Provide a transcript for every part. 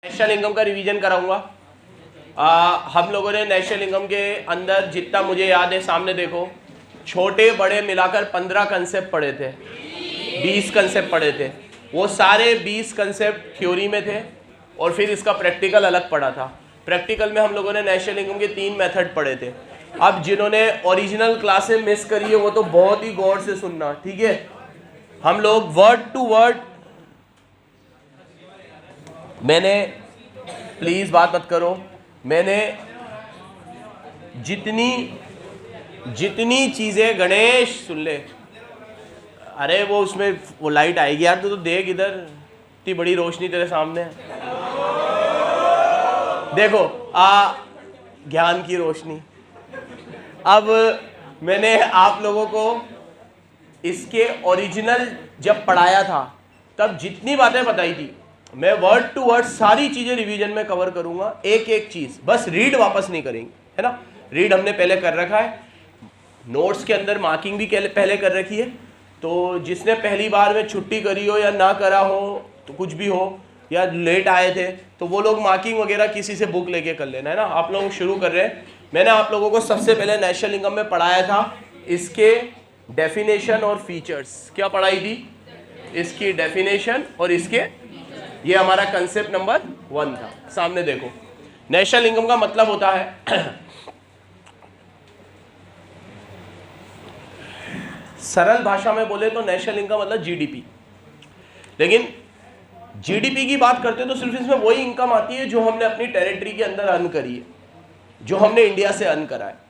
National income का revision कराऊंगा। हम लोगों ने नेशनल इनकम के अंदर जितना मुझे याद है, सामने देखो, छोटे बड़े मिलाकर 15 कंसेप्ट पढ़े थे, 20 कंसेप्ट पढ़े थे। वो सारे 20 कंसेप्ट थ्योरी में थे और फिर इसका प्रैक्टिकल अलग पढ़ा था। प्रैक्टिकल में हम लोगों ने नेशनल इनकम के 3 मेथड पढ़े थे। अब जिन्होंने ओरिजिनल क्लासेस मिस करी है वो तो बहुत ही गौर से सुनना, ठीक है। हम लोग वर्ड टू वर्ड, मैंने, प्लीज बात मत करो, मैंने जितनी चीजें, गणेश सुन ले, अरे वो उसमें वो लाइट आएगी यार, तो देख इधर, इतनी बड़ी रोशनी तेरे सामने है, देखो ज्ञान की रोशनी। अब मैंने आप लोगों को इसके ओरिजिनल जब पढ़ाया था तब जितनी बातें बताई थी, मैं वर्ड टू वर्ड सारी चीजें रिवीजन में कवर करूंगा, एक एक चीज, बस रीड वापस नहीं करेंगे, है ना। रीड हमने पहले कर रखा है, नोट्स के अंदर मार्किंग भी पहले कर रखी है। तो जिसने पहली बार में छुट्टी करी हो या ना करा हो, तो कुछ भी हो, या लेट आए थे, तो वो लोग मार्किंग वगैरह किसी से बुक लेके कर लेना, है ना। आप लोग शुरू कर रहे हैं। मैंने आप लोगों को सबसे पहले नेशनल इनकम में पढ़ाया था इसके डेफिनेशन और फीचर्स। क्या पढ़ाई थी? इसकी डेफिनेशन और इसके, ये हमारा कंसेप्ट नंबर 1 था। सामने देखो, नेशनल इनकम का मतलब होता है सरल भाषा में बोले तो नेशनल इनकम मतलब जीडीपी। लेकिन जीडीपी की बात करते हैं तो सिर्फ इसमें वही इनकम आती है जो हमने अपनी टेरिटरी के अंदर अर्न करी है, जो हमने इंडिया से अर्न करा है।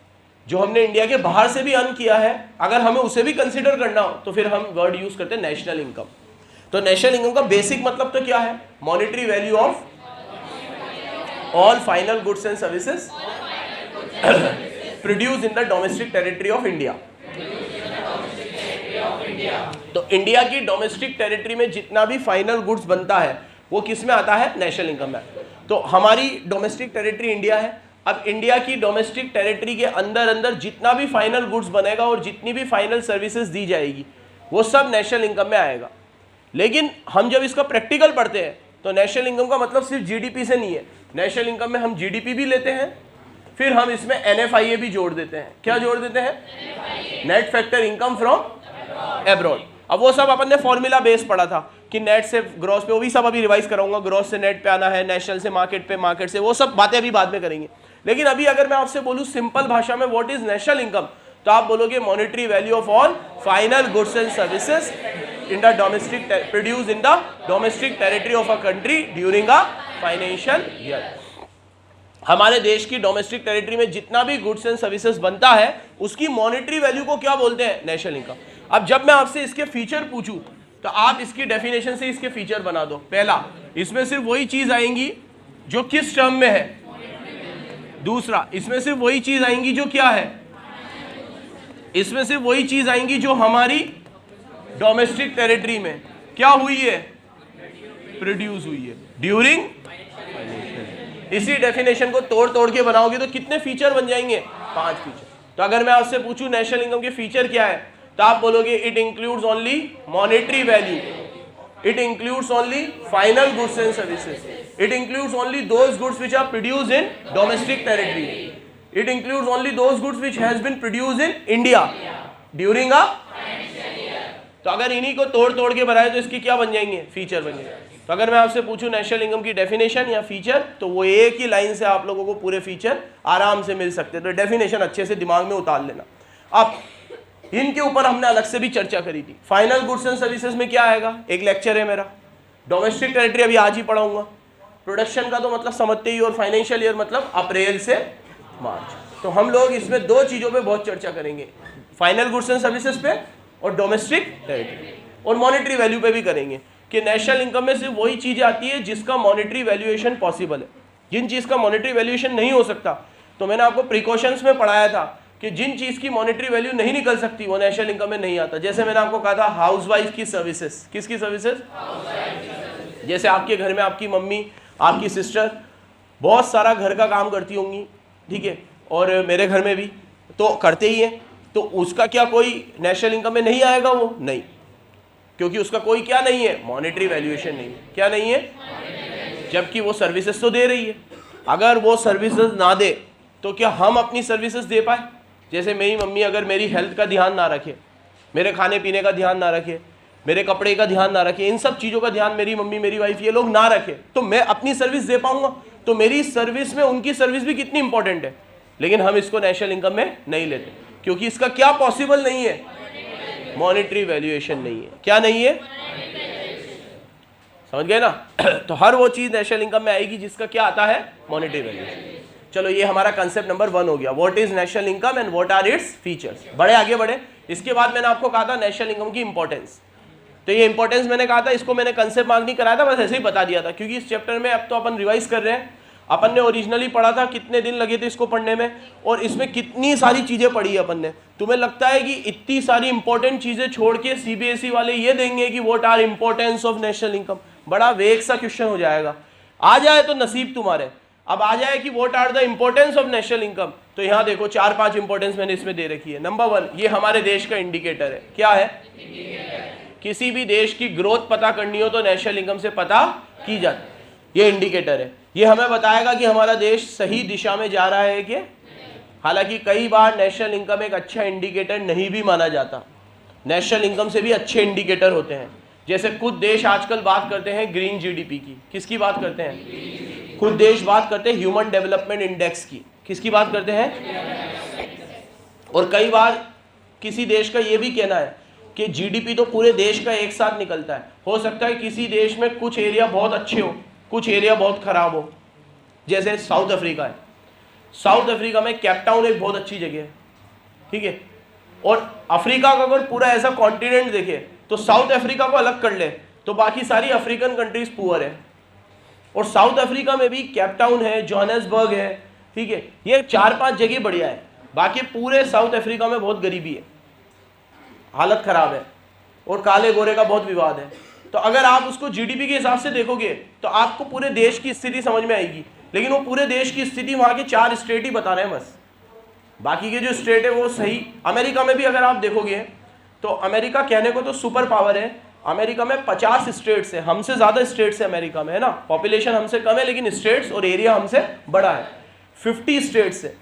जो हमने इंडिया के बाहर से भी अर्न किया है, अगर हमें उसे भी कंसीडर करना हो तो फिर हम वर्ड यूज करते हैं नेशनल इनकम। तो नेशनल इनकम का बेसिक मतलब तो क्या है? Monetary value of all final goods and services produce in the domestic territory of India. तो इंडिया की डोमेस्टिक टेरिटरी में जितना भी फाइनल गुड्स बनता है वो किस में आता है? नेशनल इनकम में। तो हमारी डोमेस्टिक टेरिटरी इंडिया है। अब इंडिया की डोमेस्टिक टेरिटरी के अंदर अंदर जितना भी फाइनल गुड्स बनेगा और जितनी भी फाइनल सर्विसेज दी जाएगी वो सब नेशनल इनकम में आएगा। लेकिन हम जब इसका प्रैक्टिकल पढ़ते हैं तो नेशनल इनकम का मतलब सिर्फ जीडीपी से नहीं है। नेशनल इनकम में हम जीडीपी भी लेते हैं, फिर हम इसमें एनएफआईए भी जोड़ देते हैं। क्या जोड़ देते हैं? Net factor income from abroad. अब वो सब अपन ने फॉर्मूला बेस पढ़ा था कि नेट से ग्रॉस पे, वो भी सब अभी रिवाइज कराऊंगा। ग्रॉस से नेट पे आना है, नेशनल से मार्केट पे, मार्केट से, वो सब बातें अभी बाद में करेंगे। लेकिन अभी अगर मैं आपसे बोलूं सिंपल भाषा में व्हाट इज नेशनल इनकम, तो आप बोलोगे monetary value of all final goods and services in the domestic produce in the domestic territory of a country during a financial year. हमारे देश की डोमेस्टिक टेरिटरी में जितना भी गुड्स एंड सर्विसेज बनता है उसकी मॉनेटरी वैल्यू को क्या बोलते हैं? National income. अब जब मैं आपसे इसके फीचर पूछूं तो आप इसकी डेफिनेशन से इसके फीचर बना दो। पहला, इसमें सिर्फ वही चीज आएंगी जो किस टर्म में है। दूसरा, इसमें सिर्फ वही चीज आएंगी जो क्या है? इसमें सिर्फ वही चीज आएंगी जो हमारी डोमेस्टिक टेरिटरी में क्या हुई है? प्रोड्यूस हुई है ड्यूरिंग। इसी डेफिनेशन को तोड़ तोड़ के बनाओगे तो कितने फीचर बन जाएंगे? 5 फीचर। तो अगर मैं आपसे पूछूं नेशनल इनकम के फीचर क्या है, तो आप बोलोगे it includes only monetary value, it includes only final goods and services, it includes only those goods which are produced in domestic territory, it includes only those goods which has been produced in India during a. तो अगर इन्हीं को तोड़ तोड़ के बनाए तो इसकी क्या बन जाएंगे? फीचर बन जाएंगे। तो अगर मैं आपसे पूछूं नेशनल इनकम की डेफिनेशन या फीचर, तो वो एक ही लाइन से आप लोगों को पूरे फीचर आराम से मिल सकते हैं। तो डेफिनेशन अच्छे से दिमाग में उतार लेना। अब इनके ऊपर हमने अलग से भी चर्चा करी थी। फाइनल गुड्स एंड सर्विसेज में क्या आएगा? एक लेक्चर है मेरा। डोमेस्टिक टेरिटरी अभी आज ही पढ़ाऊंगा। प्रोडक्शन का तो मतलब समझते ही, और फाइनेंशियल ईयर मतलब अप्रैल से मार्च। तो हम लोग इसमें 2 चीजों पे बहुत चर्चा करेंगे, फाइनल गुड्स एंड सर्विसेज पे और डोमेस्टिक टेरिटरी, और मॉनेटरी वैल्यू पे भी करेंगे कि नेशनल इनकम में सिर्फ वही चीजें आती है जिसका मॉनेटरी वैल्यूएशन पॉसिबल है। जिन चीज का मॉनेटरी वैल्यूएशन नहीं हो सकता, तो मैंने आपको प्रिकॉशंस में पढ़ाया था कि जिन चीज की मॉनेटरी वैल्यू नहीं निकल सकती वो नेशनल इनकम में नहीं आता। जैसे मैंने आपको कहा था हाउसवाइफ की सर्विसेज। किसकी सर्विसेज? जैसे आपके घर में आपकी मम्मी, आपकी सिस्टर बहुत सारा घर का काम करती होंगी, ठीक है, और मेरे घर में भी तो करते ही हैं। तो उसका क्या कोई नेशनल इनकम में नहीं आएगा? वो नहीं, क्योंकि उसका कोई क्या नहीं है? मॉनेटरी वैल्यूएशन नहीं है। क्या नहीं है? जबकि वो सर्विसेज तो दे रही है। अगर वो सर्विसेज ना दे तो क्या हम अपनी सर्विसेज दे पाए? जैसे मेरी मम्मी अगर मेरी हेल्थ का ध्यान ना रखे, मेरे खाने पीने का ध्यान ना रखे, मेरे कपड़े का ध्यान ना रखे, इन सब चीज़ों का ध्यान मेरी मम्मी, मेरी वाइफ, ये लोग ना रखे, तो मैं अपनी सर्विस दे पाऊंगा? तो मेरी सर्विस में उनकी सर्विस भी कितनी इंपॉर्टेंट है। लेकिन हम इसको नेशनल इनकम में नहीं लेते, क्योंकि इसका क्या पॉसिबल नहीं है? मॉनेटरी वैल्यूएशन नहीं है। क्या नहीं है? समझ गए ना? तो हर वो चीज नेशनल इनकम में आएगी जिसका क्या आता है? Monetary valuation. चलो, ये हमारा कंसेप्ट नंबर 1 हो गया, what is national income and what are its features. बड़े आगे बढ़े। इसके बाद मैंने आपको कहा था नेशनल इनकम की इंपॉर्टेंस। तो ये इंपॉर्टेंस मैंने कहा था, इसको मैंने कंसेप्ट मार्क नहीं कराया था, बस ऐसे ही बता दिया था, क्योंकि इस चैप्टर में अब तो अपन रिवाइज कर रहे हैं। अपन ने ओरिजिनली पढ़ा था, कितने दिन लगे थे इसको पढ़ने में, और इसमें कितनी सारी चीज़ें पढ़ी है अपन ने। तुम्हें लगता है कि इतनी सारी इंपॉर्टेंट चीज़ें छोड़ के सीबीएसई वाले ये देंगे कि what are importance of national income? बड़ा वेग सा क्वेश्चन हो जाएगा। आ जाए तो नसीब तुम्हारे। अब आ जाए कि what are the importance of national income, तो यहाँ देखो 4-5 इंपॉर्टेंस मैंने इसमें दे रखी है। नंबर 1, ये हमारे देश का इंडिकेटर है। क्या है? किसी भी देश की ग्रोथ पता करनी हो तो नेशनल इनकम से पता की जाती है। ये इंडिकेटर है, ये हमें बताएगा कि हमारा देश सही दिशा में जा रहा है कि। हालांकि कई बार नेशनल इनकम एक अच्छा इंडिकेटर नहीं भी माना जाता, नेशनल इनकम से भी अच्छे इंडिकेटर होते हैं। जैसे कुछ देश आजकल बात करते हैं ग्रीन जीडीपी की। किसकी बात करते हैं? कुछ देश बात करते हैं ह्यूमन डेवलपमेंट इंडेक्स की। किसकी बात करते हैं? और कई बार किसी देश का ये भी कहना है कि जीडीपी तो पूरे देश का एक साथ निकलता है। हो सकता है किसी देश में कुछ एरिया बहुत अच्छे हो, कुछ एरिया बहुत खराब हो। जैसे साउथ अफ्रीका है, साउथ अफ्रीका में केप टाउन एक बहुत अच्छी जगह है, ठीक है। और अफ्रीका का अगर पूरा ऐसा कॉन्टिनेंट देखे तो साउथ अफ्रीका को अलग कर ले तो बाकी सारी अफ्रीकन कंट्रीज पुअर है। और साउथ अफ्रीका में भी केप टाउन है, जोहान्सबर्ग है, ठीक है। ये 4-5 जगह बढ़िया है, बाकी पूरे साउथ अफ्रीका में बहुत गरीबी है, हालत खराब है, और काले गोरे का बहुत विवाद है। तो अगर आप उसको जीडीपी के हिसाब से देखोगे तो आपको पूरे देश की स्थिति समझ में आएगी। लेकिन वो पूरे देश की स्थिति वहाँ के 4 स्टेट ही बता रहे हैं बस, बाकी के जो स्टेट है वो सही। अमेरिका में भी अगर आप देखोगे तो अमेरिका कहने को तो सुपर पावर है। अमेरिका में 50 स्टेट्स है, हमसे ज़्यादा स्टेट्स है अमेरिका में, है ना। पॉपुलेशन हमसे कम है लेकिन स्टेट्स और एरिया हमसे बड़ा है। 50 स्टेट्स है,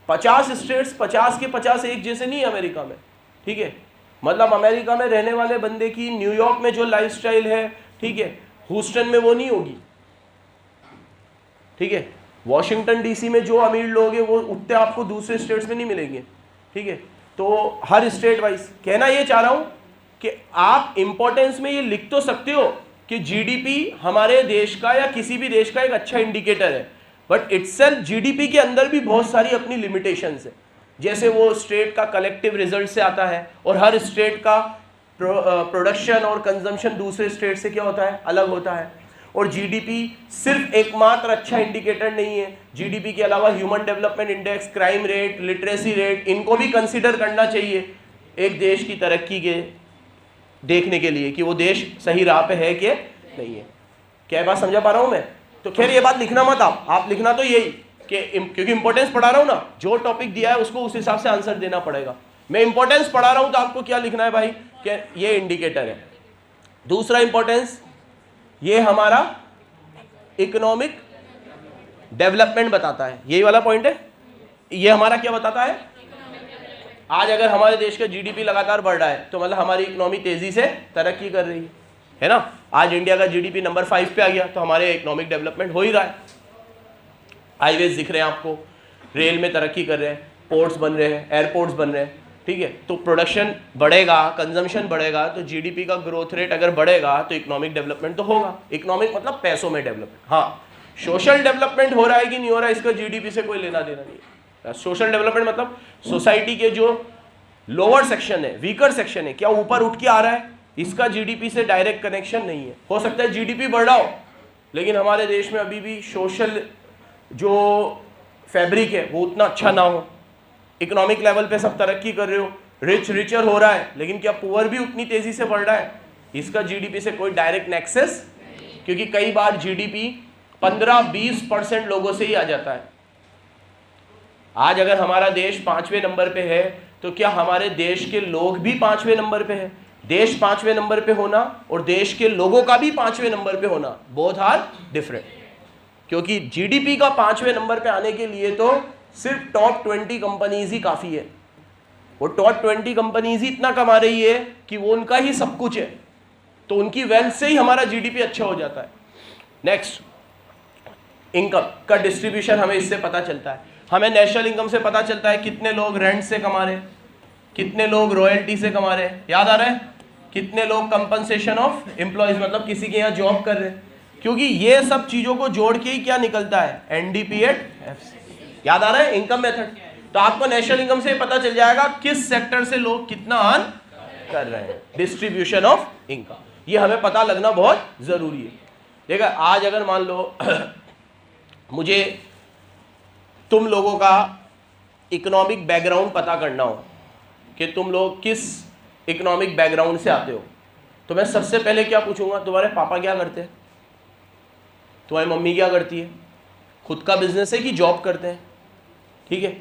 50 स्टेट्स, 50 के 50 एक जैसे नहीं है अमेरिका में, ठीक है। मतलब अमेरिका में रहने वाले बंदे की न्यूयॉर्क में जो लाइफस्टाइल है, ठीक है, ह्यूस्टन में वो नहीं होगी, ठीक है। वॉशिंगटन डीसी में जो अमीर लोग हैं वो उतने आपको दूसरे स्टेट्स में नहीं मिलेंगे, ठीक है। तो हर स्टेट वाइज कहना ये चाह रहा हूं कि आप इंपॉर्टेंस में ये लिख तो सकते हो कि जीडीपी हमारे देश का या किसी भी देश का एक अच्छा इंडिकेटर है, बट इटसेल्फ जीडीपी के अंदर भी बहुत सारी अपनी लिमिटेशंस है। जैसे वो स्टेट का कलेक्टिव रिजल्ट से आता है और हर स्टेट का प्रोडक्शन और कंजम्पशन दूसरे स्टेट से क्या होता है? अलग होता है। और जीडीपी सिर्फ एकमात्र अच्छा इंडिकेटर नहीं है, जीडीपी के अलावा human development index, crime rate, literacy rate, इनको भी कंसीडर करना चाहिए एक देश की तरक्की के देखने के लिए कि वो देश सही राह पे है कि नहीं है। क्या बात समझा पा रहा हूं मैं? तो खैर ये बात लिखना मत आप लिखना तो यही कि क्योंकि इंपॉर्टेंस पढ़ा रहा हूं ना, जो टॉपिक दिया है उसको उस हिसाब से आंसर देना पड़ेगा। मैं इंपॉर्टेंस पढ़ा रहा हूं तो आपको क्या लिखना है भाई कि ये इंडिकेटर है। दूसरा इंपॉर्टेंस, ये हमारा इकोनॉमिक डेवलपमेंट बताता है, यही वाला पॉइंट है। ये हमारा क्या बताता है? आज अगर हमारे देश का जीडीपी लगातार बढ़ रहा है तो मतलब हमारी इकोनॉमी तेजी से तरक्की कर रही है ना। आज इंडिया का जीडीपी नंबर 5 पे आ गया तो हमारे इकोनॉमिक डेवलपमेंट हो ही रहा है। हाईवेज दिख रहे हैं आपको, रेल में तरक्की कर रहे हैं, पोर्ट्स बन रहे हैं, एयरपोर्ट्स बन रहे हैं, ठीक है। तो प्रोडक्शन बढ़ेगा, कंजम्पशन बढ़ेगा, तो जीडीपी का ग्रोथ रेट अगर बढ़ेगा तो इकोनॉमिक डेवलपमेंट तो होगा। इकोनॉमिक मतलब पैसों में डेवलपमेंट। हाँ, सोशल डेवलपमेंट हो रहा है कि नहीं हो रहा है इसका जीडीपी से कोई लेना देना नहीं है। सोशल डेवलपमेंट मतलब सोसाइटी के जो लोअर सेक्शन है, वीकर सेक्शन है, क्या ऊपर उठ के आ रहा है, इसका जीडीपी से डायरेक्ट कनेक्शन नहीं है। हो सकता है जीडीपी बढ़ रहा हो लेकिन हमारे देश में अभी भी सोशल जो फैब्रिक है वो उतना अच्छा ना हो। इकोनॉमिक लेवल पे सब तरक्की कर रहे हो, रिच रिचर हो रहा है, लेकिन क्या पुअर भी उतनी तेजी से बढ़ रहा है? इसका जीडीपी से कोई डायरेक्ट नेक्सस, क्योंकि कई बार जीडीपी 15-20% लोगों से ही आ जाता है। आज अगर हमारा देश 5वें नंबर पे है तो क्या हमारे देश के लोग भी 5वें नंबर पे है? देश 5वें नंबर पे होना और देश के लोगों का भी 5वें नंबर पे होना, बोथ आर डिफरेंट। क्योंकि जीडीपी का 5वें नंबर पे आने के लिए तो सिर्फ टॉप 20 कंपनीज ही काफी है। वो टॉप 20 कंपनीज ही इतना कमा रही है कि वो उनका ही सब कुछ है, तो उनकी वेल्थ से ही हमारा जीडीपी अच्छा हो जाता है। नेक्स्ट, इनकम का डिस्ट्रीब्यूशन हमें इससे पता चलता है। हमें नेशनल इनकम से पता चलता है कितने लोग रेंट से कमा रहे हैं, कितने लोग रॉयल्टी से कमा रहे हैं, याद आ रहा है, कितने लोग कंपनसेशन ऑफ एम्प्लॉयज मतलब किसी के यहाँ जॉब कर रहे हैं, क्योंकि ये सब चीजों को जोड़ के ही क्या निकलता है, एनडीपीएफ। याद आ रहा है इनकम मेथड। तो आपको नेशनल इनकम से पता चल जाएगा किस सेक्टर से लोग कितना अर्न कर रहे हैं, डिस्ट्रीब्यूशन ऑफ इनकम, ये हमें पता लगना बहुत जरूरी है। देखा, आज अगर मान लो मुझे तुम लोगों का इकोनॉमिक बैकग्राउंड पता करना हो कि तुम लोग किस इकोनॉमिक बैकग्राउंड से आते हो, तो मैं सबसे पहले क्या पूछूंगा, तुम्हारे पापा क्या करते हैं, तुम्हारी मम्मी क्या करती है, खुद का बिजनेस है कि जॉब करते हैं, ठीक है,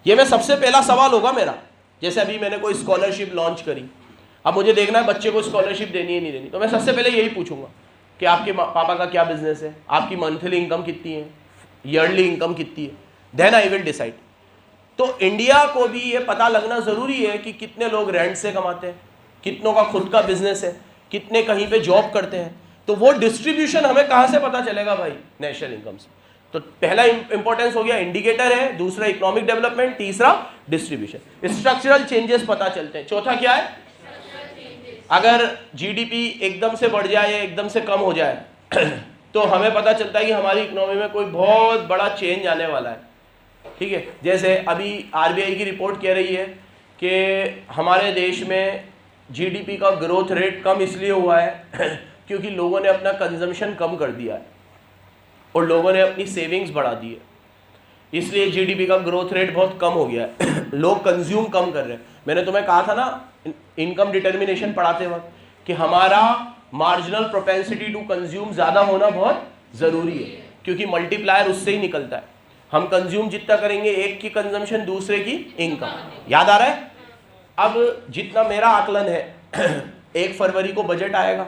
ये मैं सबसे पहला सवाल होगा मेरा। जैसे अभी मैंने कोई स्कॉलरशिप लॉन्च करी, अब मुझे देखना है बच्चे को स्कॉलरशिप देनी है नहीं देनी, तो मैं सबसे पहले यही पूछूंगा कि आपके पापा का क्या बिजनेस है, आपकी मंथली इनकम कितनी है, ईयरली इनकम कितनी है, देन आई विल डिसाइड। तो इंडिया को भी ये पता लगना जरूरी है कि कितने लोग रेंट से कमाते हैं, कितनों का खुद का बिजनेस है, कितने कहीं पे जॉब करते हैं, तो वो डिस्ट्रीब्यूशन हमें कहां से पता चलेगा भाई, नेशनल इनकम से। तो पहला इंपॉर्टेंस हो गया इंडिकेटर है, दूसरा इकोनॉमिक डेवलपमेंट, तीसरा डिस्ट्रीब्यूशन। स्ट्रक्चरल चेंजेस पता चलते हैं, चौथा क्या है, अगर जीडीपी एकदम से बढ़ जाए या एकदम से कम हो जाए तो हमें पता चलता है कि हमारी इकोनॉमी में कोई बहुत बड़ा चेंज आने वाला है, ठीक है। जैसे अभी आरबीआई की रिपोर्ट कह रही है कि हमारे देश में जीडीपी का ग्रोथ रेट कम इसलिए हुआ है क्योंकि लोगों ने अपना कंजम्पशन कम कर दिया है और लोगों ने अपनी सेविंग्स बढ़ा दी है, इसलिए जीडीपी का ग्रोथ रेट बहुत कम हो गया है लोग कंज्यूम कम कर रहे हैं। मैंने तुम्हें कहा था ना इनकम डिटर्मिनेशन पढ़ाते वक्त कि हमारा मार्जिनल प्रोपेंसिटी टू कंज्यूम ज़्यादा होना बहुत ज़रूरी है, क्योंकि मल्टीप्लायर उससे ही निकलता है। हम कंज्यूम जितना करेंगे, एक की कंजम्पशन दूसरे की इनकम। याद आ रहा है, अब जितना मेरा आकलन है 1 फरवरी को बजट आएगा,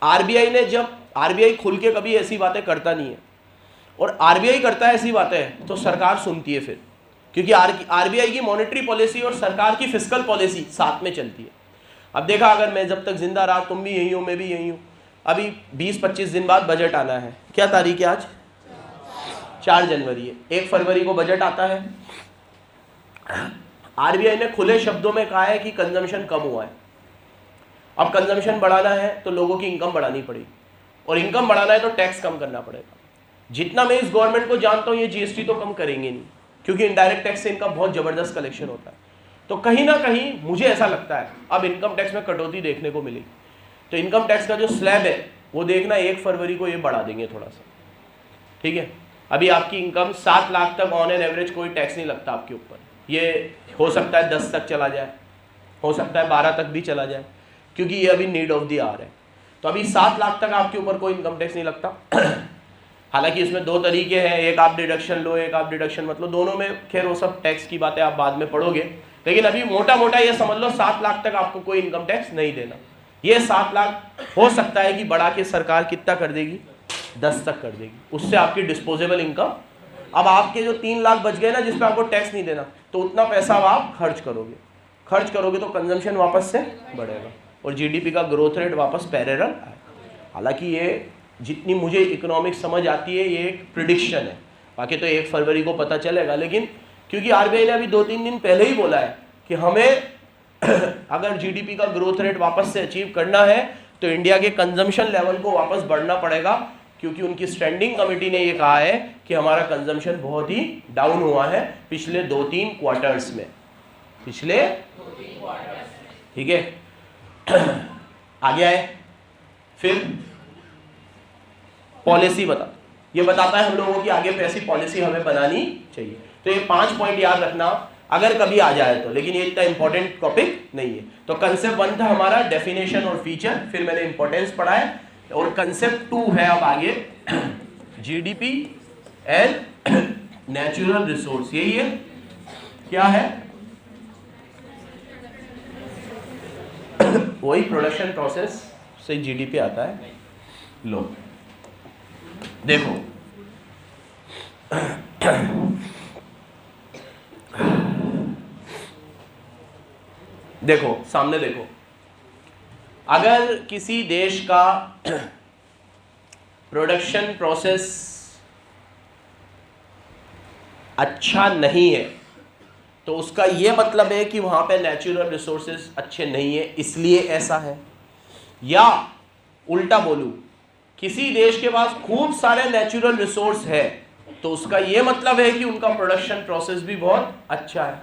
आरबीआई ने जब आरबीआई खुल के कभी ऐसी बातें करता नहीं है, और आरबीआई करता है ऐसी बातें तो सरकार सुनती है फिर, क्योंकि आरबीआई की मॉनेटरी पॉलिसी और सरकार की फिस्कल पॉलिसी साथ में चलती है। अब देखा, अगर मैं जब तक जिंदा रहा, तुम भी यहीं हो, मैं भी यहीं हूँ, अभी 20-25 दिन बाद बजट आना है। क्या तारीख है आज, 4 जनवरी है, 1 फरवरी को बजट आता है। आरबीआई ने खुले शब्दों में कहा है कि कंजम्पशन कम हुआ है, अब कंजम्पशन बढ़ाना है तो लोगों की इनकम बढ़ानी पड़ेगी, और इनकम बढ़ाना है तो टैक्स कम करना पड़ेगा। जितना मैं इस गवर्नमेंट को जानता हूँ, ये जीएसटी तो कम करेंगे नहीं, क्योंकि इनडायरेक्ट टैक्स से इनका बहुत जबरदस्त कलेक्शन होता है। तो कहीं ना कहीं मुझे ऐसा लगता है अब इनकम टैक्स में कटौती देखने को मिलेगी, तो इनकम टैक्स का जो स्लैब है वो देखना 1 फरवरी को ये बढ़ा देंगे थोड़ा सा, ठीक है। अभी आपकी इनकम 7 लाख तक ऑन एन एवरेज कोई टैक्स नहीं लगता आपके ऊपर, ये हो सकता है 10 तक चला जाए, हो सकता है 12 तक भी चला जाए, क्योंकि ये अभी नीड ऑफ द आवर है। तो अभी 7 लाख तक आपके ऊपर कोई इनकम टैक्स नहीं लगता हालांकि इसमें 2 तरीके हैं, एक आप डिडक्शन लो, एक आप डिडक्शन मत लो, दोनों में खैर वो सब टैक्स की बातें आप बाद में पढ़ोगे, लेकिन अभी मोटा मोटा ये समझ लो 7 लाख तक आपको कोई इनकम टैक्स नहीं देना। ये 7 लाख हो सकता है कि बढ़ा के सरकार कितना कर देगी, 10 तक कर देगी, उससे आपकी डिस्पोजेबल इनकम, अब आपके जो 3 लाख बच गए ना जिस पे आपको टैक्स नहीं देना, तो उतना पैसा आप खर्च करोगे तो कंजम्पशन वापस से बढ़ेगा और जीडीपी का ग्रोथ रेट वापस पैरेलल आएगा। हालांकि ये जितनी मुझे इकोनॉमिक्स समझ आती है, ये एक प्रिडिक्शन है, बाकी तो 1 फरवरी को पता चलेगा। लेकिन क्योंकि आरबीआई ने अभी 2-3 दिन पहले ही बोला है कि हमें अगर जीडीपी का ग्रोथ रेट वापस से अचीव करना है तो इंडिया के कंजम्पशन लेवल को वापस बढ़ना पड़ेगा, क्योंकि उनकी स्टैंडिंग कमेटी ने ये कहा है कि हमारा कंजम्पशन बहुत ही डाउन हुआ है पिछले 2-3 क्वार्टर्स में, पिछले, ठीक है। आगे आए, फिर पॉलिसी ये बताता है हम लोगों की आगे कैसी पॉलिसी हमें बनानी चाहिए। तो ये 5 पॉइंट याद रखना अगर कभी आ जाए तो, लेकिन ये इतना इंपॉर्टेंट टॉपिक नहीं है। तो कंसेप्ट 1 था हमारा डेफिनेशन और फीचर, फिर मैंने इंपॉर्टेंस पढ़ा है, और कंसेप्ट 2 है अब आगे जीडीपी एंड नेचुरल रिसोर्स। यही है, क्या है, वही प्रोडक्शन प्रोसेस से जीडीपी आता है। लो देखो देखो सामने देखो, अगर किसी देश का प्रोडक्शन प्रोसेस अच्छा नहीं है तो उसका यह मतलब है कि वहां पे नेचुरल रिसोर्सेज अच्छे नहीं है, इसलिए ऐसा है। या उल्टा बोलूं, किसी देश के पास खूब सारे नेचुरल रिसोर्स है तो उसका यह मतलब है कि उनका प्रोडक्शन प्रोसेस भी बहुत अच्छा है।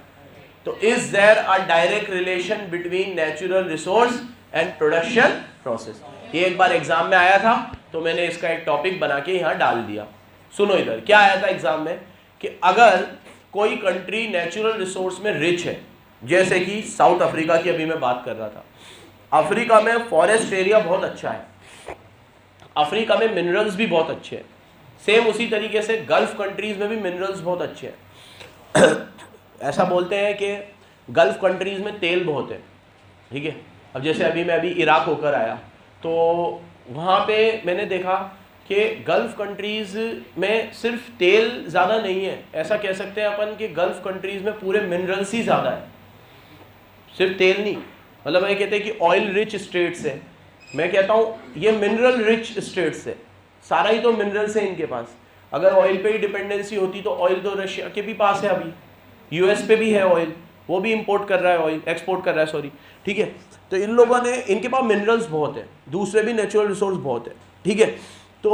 तो is there a direct relation between natural resource and production process? ये एक बार एग्जाम में आया था तो मैंने इसका एक टॉपिक बना के यहां डाल दिया। सुनो इधर क्या आया था एग्जाम में, कि अगर कोई कंट्री नेचुरल रिसोर्स में रिच है, जैसे कि साउथ अफ्रीका की अभी मैं बात कर रहा था, अफ्रीका में फॉरेस्ट एरिया बहुत अच्छा है, अफ्रीका में मिनरल्स भी बहुत अच्छे हैं, सेम उसी तरीके से गल्फ कंट्रीज में भी मिनरल्स बहुत अच्छे हैं। ऐसा बोलते हैं कि गल्फ कंट्रीज में तेल बहुत है, ठीक है। अब जैसे मैं अभी इराक होकर आया तो वहाँ पे मैंने देखा कि गल्फ कंट्रीज में सिर्फ तेल ज़्यादा नहीं है, ऐसा कह सकते हैं अपन कि गल्फ कंट्रीज में पूरे मिनरल्स ही ज़्यादा है, सिर्फ तेल नहीं। मतलब ये कहते हैं कि ऑयल रिच स्टेट्स है, मैं कहता हूँ ये मिनरल रिच स्टेट्स है, सारा ही तो मिनरल्स है इनके पास। अगर ऑयल पे ही डिपेंडेंसी होती तो ऑयल तो रशिया के भी पास है, अभी यूएस पे भी है ऑयल, वो भी इंपोर्ट कर रहा है, ऑयल एक्सपोर्ट कर रहा है, सॉरी, ठीक है। तो इन लोगों ने, इनके पास मिनरल्स बहुत है, दूसरे भी नेचुरल रिसोर्स बहुत है, ठीक है। तो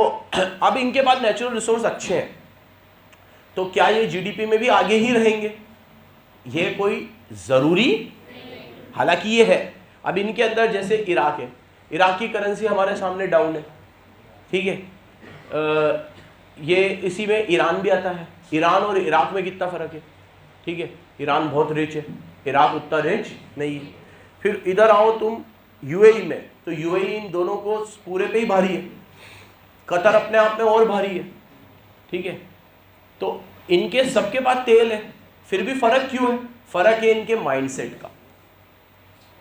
अब इनके पास नेचुरल रिसोर्स अच्छे हैं तो क्या ये जीडीपी में भी आगे ही रहेंगे? ये कोई ज़रूरी, हालांकि ये है। अब इनके अंदर जैसे इराक है, इराक की करेंसी हमारे सामने डाउन है, ठीक है। ये इसी में ईरान भी आता है, ईरान और इराक में कितना फ़र्क है, ठीक है। ईरान बहुत रिच है, इराक उतना रिच नहीं है। फिर इधर आओ तुम यूएई में, तो यूएई इन दोनों को पूरे पे ही भारी है, कतर अपने आप में और भारी है, ठीक है। तो इनके सबके पास तेल है, फिर भी फ़र्क क्यों है? फ़र्क है इनके माइंडसेट का,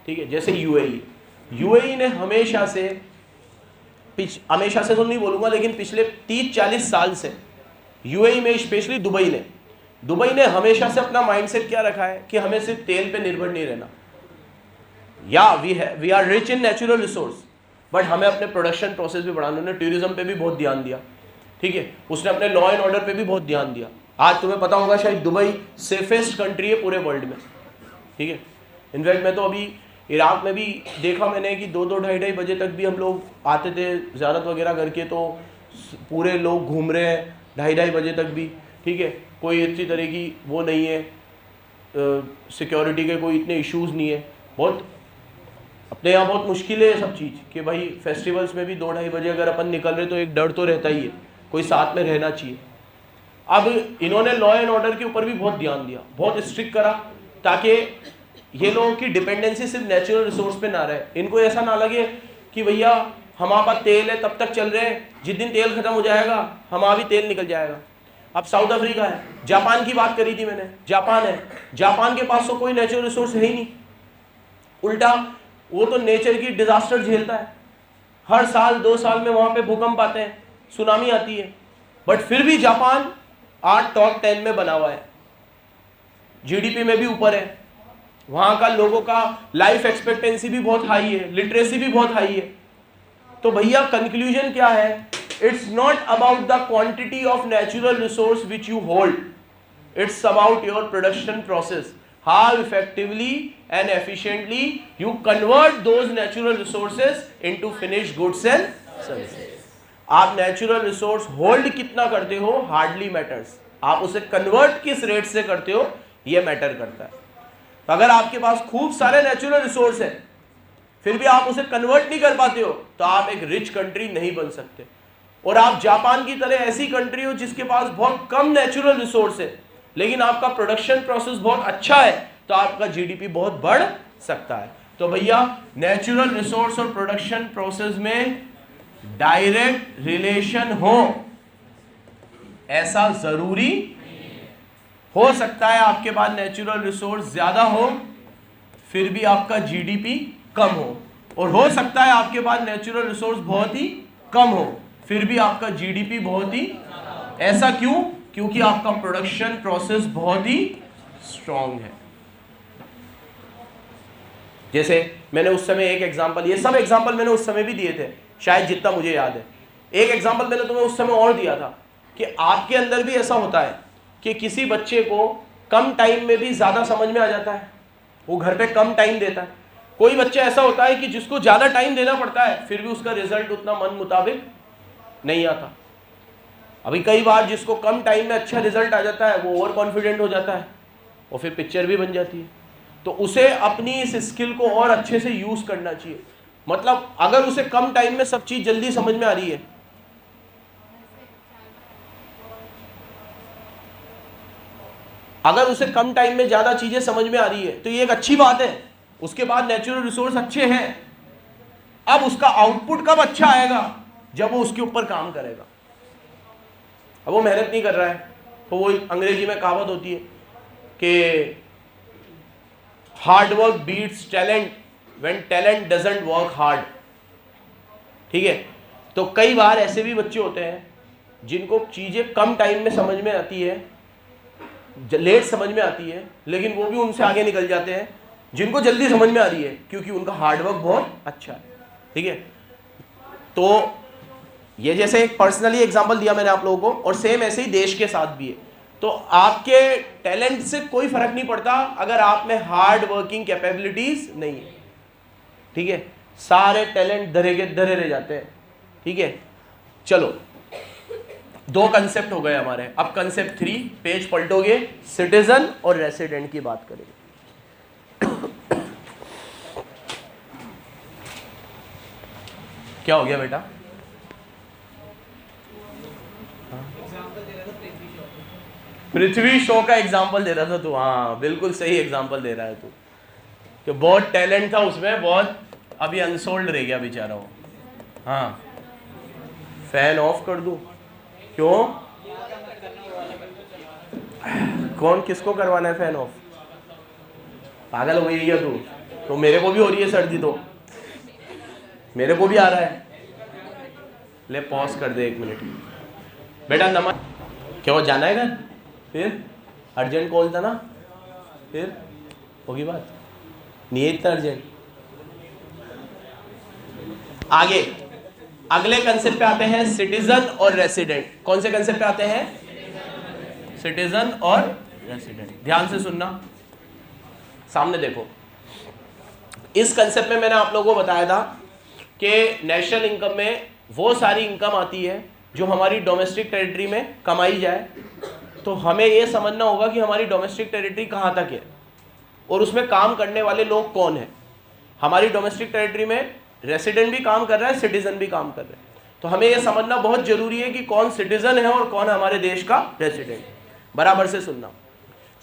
ठीक है। जैसे यूएई ने हमेशा से तो नहीं बोलूँगा, लेकिन पिछले 30-40 साल से यूएई में, स्पेशली दुबई ने हमेशा से अपना माइंडसेट क्या रखा है कि हमें सिर्फ तेल पे निर्भर नहीं रहना। या we are rich in natural resource, but हमें अपने प्रोडक्शन प्रोसेस भी बढ़ाना। उन्होंने टूरिज्म पे भी बहुत ध्यान दिया, ठीक है। उसने अपने लॉ एंड ऑर्डर पे भी बहुत ध्यान दिया। आज तुम्हें पता होगा शायद दुबई सेफेस्ट कंट्री है पूरे वर्ल्ड में, ठीक है। इनफैक्ट मैं तो अभी इराक में भी देखा मैंने कि 2-2, 2:30 बजे तक भी हम लोग आते थे ज़ियारत वगैरह करके, तो पूरे लोग घूम रहे हैं 2:30 बजे तक भी, ठीक है। कोई इतनी तरह की वो नहीं है, सिक्योरिटी के कोई इतने इश्यूज़ नहीं है। बहुत अपने यहाँ बहुत मुश्किल है सब चीज़ कि भाई फेस्टिवल्स में भी 2-2:30 बजे अगर अपन निकल रहे तो एक डर तो रहता ही है, कोई साथ में रहना चाहिए। अब इन्होंने लॉ एंड ऑर्डर के ऊपर भी बहुत ध्यान दिया, बहुत स्ट्रिक्ट करा, ताकि ये लोगों की डिपेंडेंसी सिर्फ नेचुरल रिसोर्स पे ना रहे। इनको ऐसा ना लगे कि भैया हमारे पास तेल है तब तक चल रहे हैं, जिस दिन तेल खत्म हो जाएगा हमारा भी तेल निकल जाएगा। अब साउथ अफ्रीका है, जापान की बात करी थी मैंने, जापान है, जापान के पास तो कोई नेचुरल रिसोर्स है ही नहीं, उल्टा वो तो नेचर की डिजास्टर झेलता है। हर साल 2 साल में वहां पे भूकंप आते हैं, सुनामी आती है, बट फिर भी जापान आज टॉप 10 में बना हुआ है, जीडीपी में भी ऊपर है, वहां का लोगों का लाइफ एक्सपेक्टेंसी भी बहुत हाई है, लिटरेसी भी बहुत हाई है। तो भैया कंक्लूजन क्या है? It's not about the quantity of natural resource which you hold, it's about your production process, how effectively and efficiently you convert those natural resources into finished goods and services. आप natural resource hold कितना करते हो hardly matters, आप उसे convert किस rate से करते हो ये मैटर करता है। तो अगर आपके पास खूब सारे नेचुरल रिसोर्स है फिर भी आप उसे कन्वर्ट नहीं कर पाते हो तो आप एक रिच कंट्री नहीं बन सकते। और आप जापान की तरह ऐसी कंट्री हो जिसके पास बहुत कम नेचुरल रिसोर्स है लेकिन आपका प्रोडक्शन प्रोसेस बहुत अच्छा है तो आपका जीडीपी बहुत बढ़ सकता है। तो भैया नेचुरल रिसोर्स और प्रोडक्शन प्रोसेस में डायरेक्ट रिलेशन हो ऐसा जरूरी हो सकता है आपके पास नेचुरल रिसोर्स ज्यादा हो फिर भी आपका जीडीपी कम हो, और हो सकता है आपके पास नेचुरल रिसोर्स बहुत ही कम हो फिर भी आपका जीडीपी बहुत ही, ऐसा क्यों? क्योंकि आपका प्रोडक्शन प्रोसेस बहुत ही स्ट्रांग है। जैसे मैंने उस समय एक एग्जांपल, ये सब एग्जांपल मैंने उस समय भी दिए थे शायद जितना मुझे याद है। एक एग्जांपल मैंने तुम्हें उस समय और दिया था कि आपके अंदर भी ऐसा होता है कि किसी बच्चे को कम टाइम में भी ज्यादा समझ में आ जाता है, वो घर पे कम टाइम देता है। कोई बच्चा ऐसा होता है कि जिसको ज्यादा टाइम देना पड़ता है फिर भी उसका रिजल्ट उतना मन मुताबिक नहीं आता। अभी कई बार जिसको कम टाइम में अच्छा रिजल्ट आ जाता है वो ओवर कॉन्फिडेंट हो जाता है और फिर पिक्चर भी बन जाती है। तो उसे अपनी इस स्किल को और अच्छे से यूज करना चाहिए। मतलब अगर उसे कम टाइम में सब चीज जल्दी समझ में आ रही है, अगर उसे कम टाइम में ज्यादा चीजें समझ में आ रही है तो ये एक अच्छी बात है। उसके बाद नेचुरल रिसोर्स अच्छे हैं। अब उसका आउटपुट कब अच्छा आएगा? जब वो उसके ऊपर काम करेगा। अब वो मेहनत नहीं कर रहा है तो वो अंग्रेजी में कहावत होती है कि hard work beats talent when talent doesn't work hard. ठीक है, तो कई बार ऐसे भी बच्चे होते हैं जिनको चीजें कम टाइम में समझ में आती है, लेट समझ में आती है, लेकिन वो भी उनसे आगे निकल जाते हैं जिनको जल्दी समझ में आ रही है क्योंकि उनका हार्डवर्क बहुत अच्छा है। ठीक है, तो ये जैसे एक पर्सनली एग्जांपल दिया मैंने आप लोगों को, और सेम ऐसे ही देश के साथ भी है। तो आपके टैलेंट से कोई फर्क नहीं पड़ता अगर आप में हार्ड वर्किंग कैपेबिलिटीज नहीं है। ठीक है, सारे टैलेंट धरे के धरे रह जाते हैं। ठीक है, चलो दो कंसेप्ट हो गए हमारे। अब कंसेप्ट 3, पेज पलटोगे, सिटीजन और रेसिडेंट की बात करेंगे। क्या हो गया बेटा? पृथ्वी शो का एग्जांपल दे रहा था तू। हाँ बिल्कुल सही एग्जांपल दे रहा है तू कि बहुत टैलेंट था उसमें, बहुत अभी अनसोल्ड रह गया बेचारा वो। हाँ, फैन ऑफ कर दूं? क्यों? कौन किसको करवाना है फैन ऑफ? पागल हो गई है तू? तो मेरे को भी हो रही है सर्दी, तो मेरे को भी आ रहा है। ले पॉज कर दे 1 मिनट बेटा। नमन क्या हो, जाना है घर? फिर अर्जेंट कॉल था ना, फिर होगी बात, नहीं है इतना अर्जेंट। आगे अगले कंसेप्ट पे आते हैं, सिटीजन और रेसिडेंट। कौन से कंसेप्ट पे आते हैं? सिटीजन और रेसिडेंट। ध्यान से सुनना, सामने देखो। इस कंसेप्ट में मैंने आप लोगों को बताया था कि नेशनल इनकम में वो सारी इनकम आती है जो हमारी डोमेस्टिक टेरिटरी में कमाई जाए। तो हमें ये समझना होगा कि हमारी डोमेस्टिक टेरिटरी कहाँ तक है और उसमें काम करने वाले लोग कौन हैं। हमारी डोमेस्टिक टेरिटरी में रेसिडेंट भी काम कर रहा है, सिटीजन भी काम कर रहा है। तो हमें यह समझना बहुत जरूरी है कि कौन सिटीजन है और कौन हमारे देश का रेसिडेंट। बराबर से सुनना।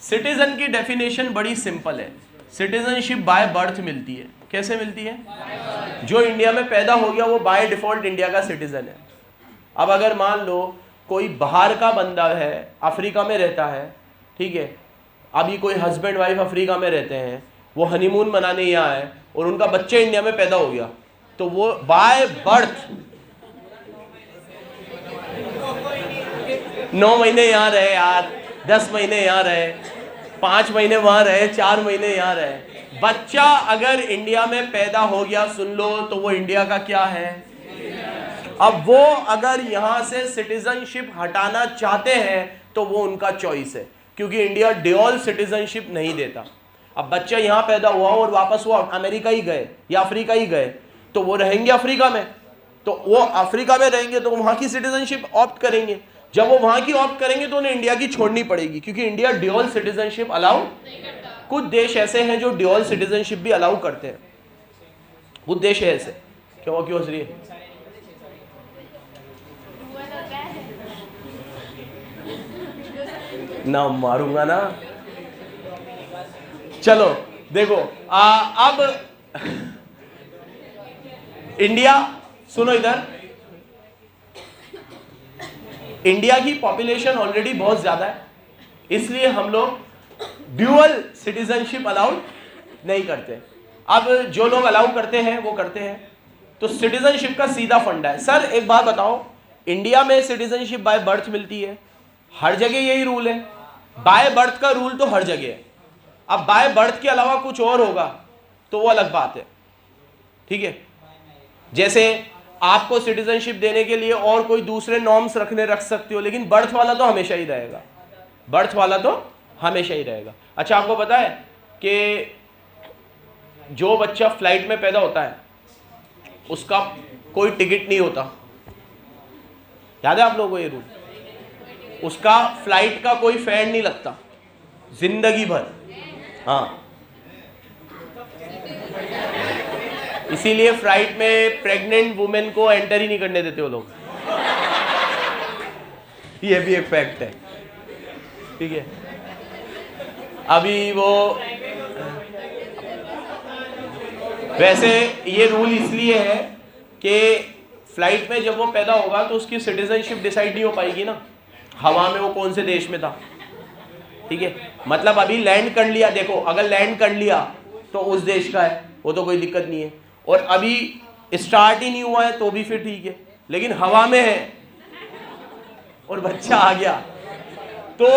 सिटीजन की डेफिनेशन बड़ी सिंपल है। सिटीजनशिप बाय बर्थ मिलती है। कैसे मिलती है? जो इंडिया में पैदा हो गया वो बाय डिफॉल्ट इंडिया का सिटीजन है। अब अगर मान लो कोई बाहर का बंदा है, अफ्रीका में रहता है, ठीक है, अभी कोई हस्बैंड वाइफ अफ्रीका में रहते हैं, वो हनीमून मनाने यहाँ आए और उनका बच्चा इंडिया में पैदा हो गया, तो वो बाय बर्थ 9 महीने यहाँ रहे यार, 10 महीने यहाँ रहे, 5 महीने वहाँ रहे, 4 महीने यहाँ रहे। बच्चा अगर इंडिया में पैदा हो गया, सुन लो, तो वो इंडिया का क्या है? अब वो अगर यहाँ से सिटीजनशिप हटाना चाहते हैं तो वो उनका चॉइस है, क्योंकि इंडिया ड्यूअल सिटीजनशिप नहीं देता। अब बच्चा यहाँ पैदा हुआ और वापस वो अमेरिका ही गए या अफ्रीका ही गए, तो वो रहेंगे अफ्रीका में, तो वो अफ्रीका में रहेंगे तो वहाँ की सिटीजनशिप ऑप्ट करेंगे। जब वो वहाँ की ऑप्ट करेंगे तो उन्हें इंडिया की छोड़नी पड़ेगी, क्योंकि इंडिया ड्यूअल सिटीजनशिप अलाउ। कुछ देश ऐसे हैं जो ड्यूअल सिटीजनशिप भी अलाउ करते हैं, कुछ देश है ऐसे। क्यों हंस रही है? ना मारूंगा ना। चलो देखो, अब इंडिया, सुनो इधर, इंडिया की पॉपुलेशन ऑलरेडी बहुत ज्यादा है, इसलिए हम लोग ड्यूअल सिटीजनशिप अलाउड नहीं करते। अब जो लोग अलाउ करते हैं वो करते हैं। तो सिटीजनशिप का सीधा फंडा है। सर एक बात बताओ, इंडिया में सिटीजनशिप बाय बर्थ मिलती है, हर जगह यही रूल है। बाय बर्थ का रूल तो हर जगह है। अब बाय बर्थ के अलावा कुछ और होगा तो वो अलग बात है, ठीक है। जैसे आपको सिटीजनशिप देने के लिए और कोई दूसरे नॉर्म्स रख सकते हो, लेकिन बर्थ वाला तो हमेशा ही रहेगा, बर्थ वाला तो हमेशा ही रहेगा। अच्छा, आपको पता है कि जो बच्चा फ्लाइट में पैदा होता है उसका कोई टिकट नहीं होता, याद है आप लोगों को ये रूल? उसका फ्लाइट का कोई फेयर नहीं लगता जिंदगी भर। हाँ, इसीलिए फ्लाइट में प्रेग्नेंट वुमेन को एंटर ही नहीं करने देते वो लोग। ये भी एक फैक्ट है, ठीक है। अभी वो वैसे ये रूल इसलिए है कि फ्लाइट में जब वो पैदा होगा तो उसकी सिटीजनशिप डिसाइड नहीं हो पाएगी ना, हवा में वो कौन से देश में था, ठीक है। मतलब अभी लैंड कर लिया, देखो अगर लैंड कर लिया तो उस देश का है, वो तो कोई दिक्कत नहीं है, और अभी स्टार्ट ही नहीं हुआ है तो भी फिर ठीक है। लेकिन हवा में है और बच्चा आ गया तो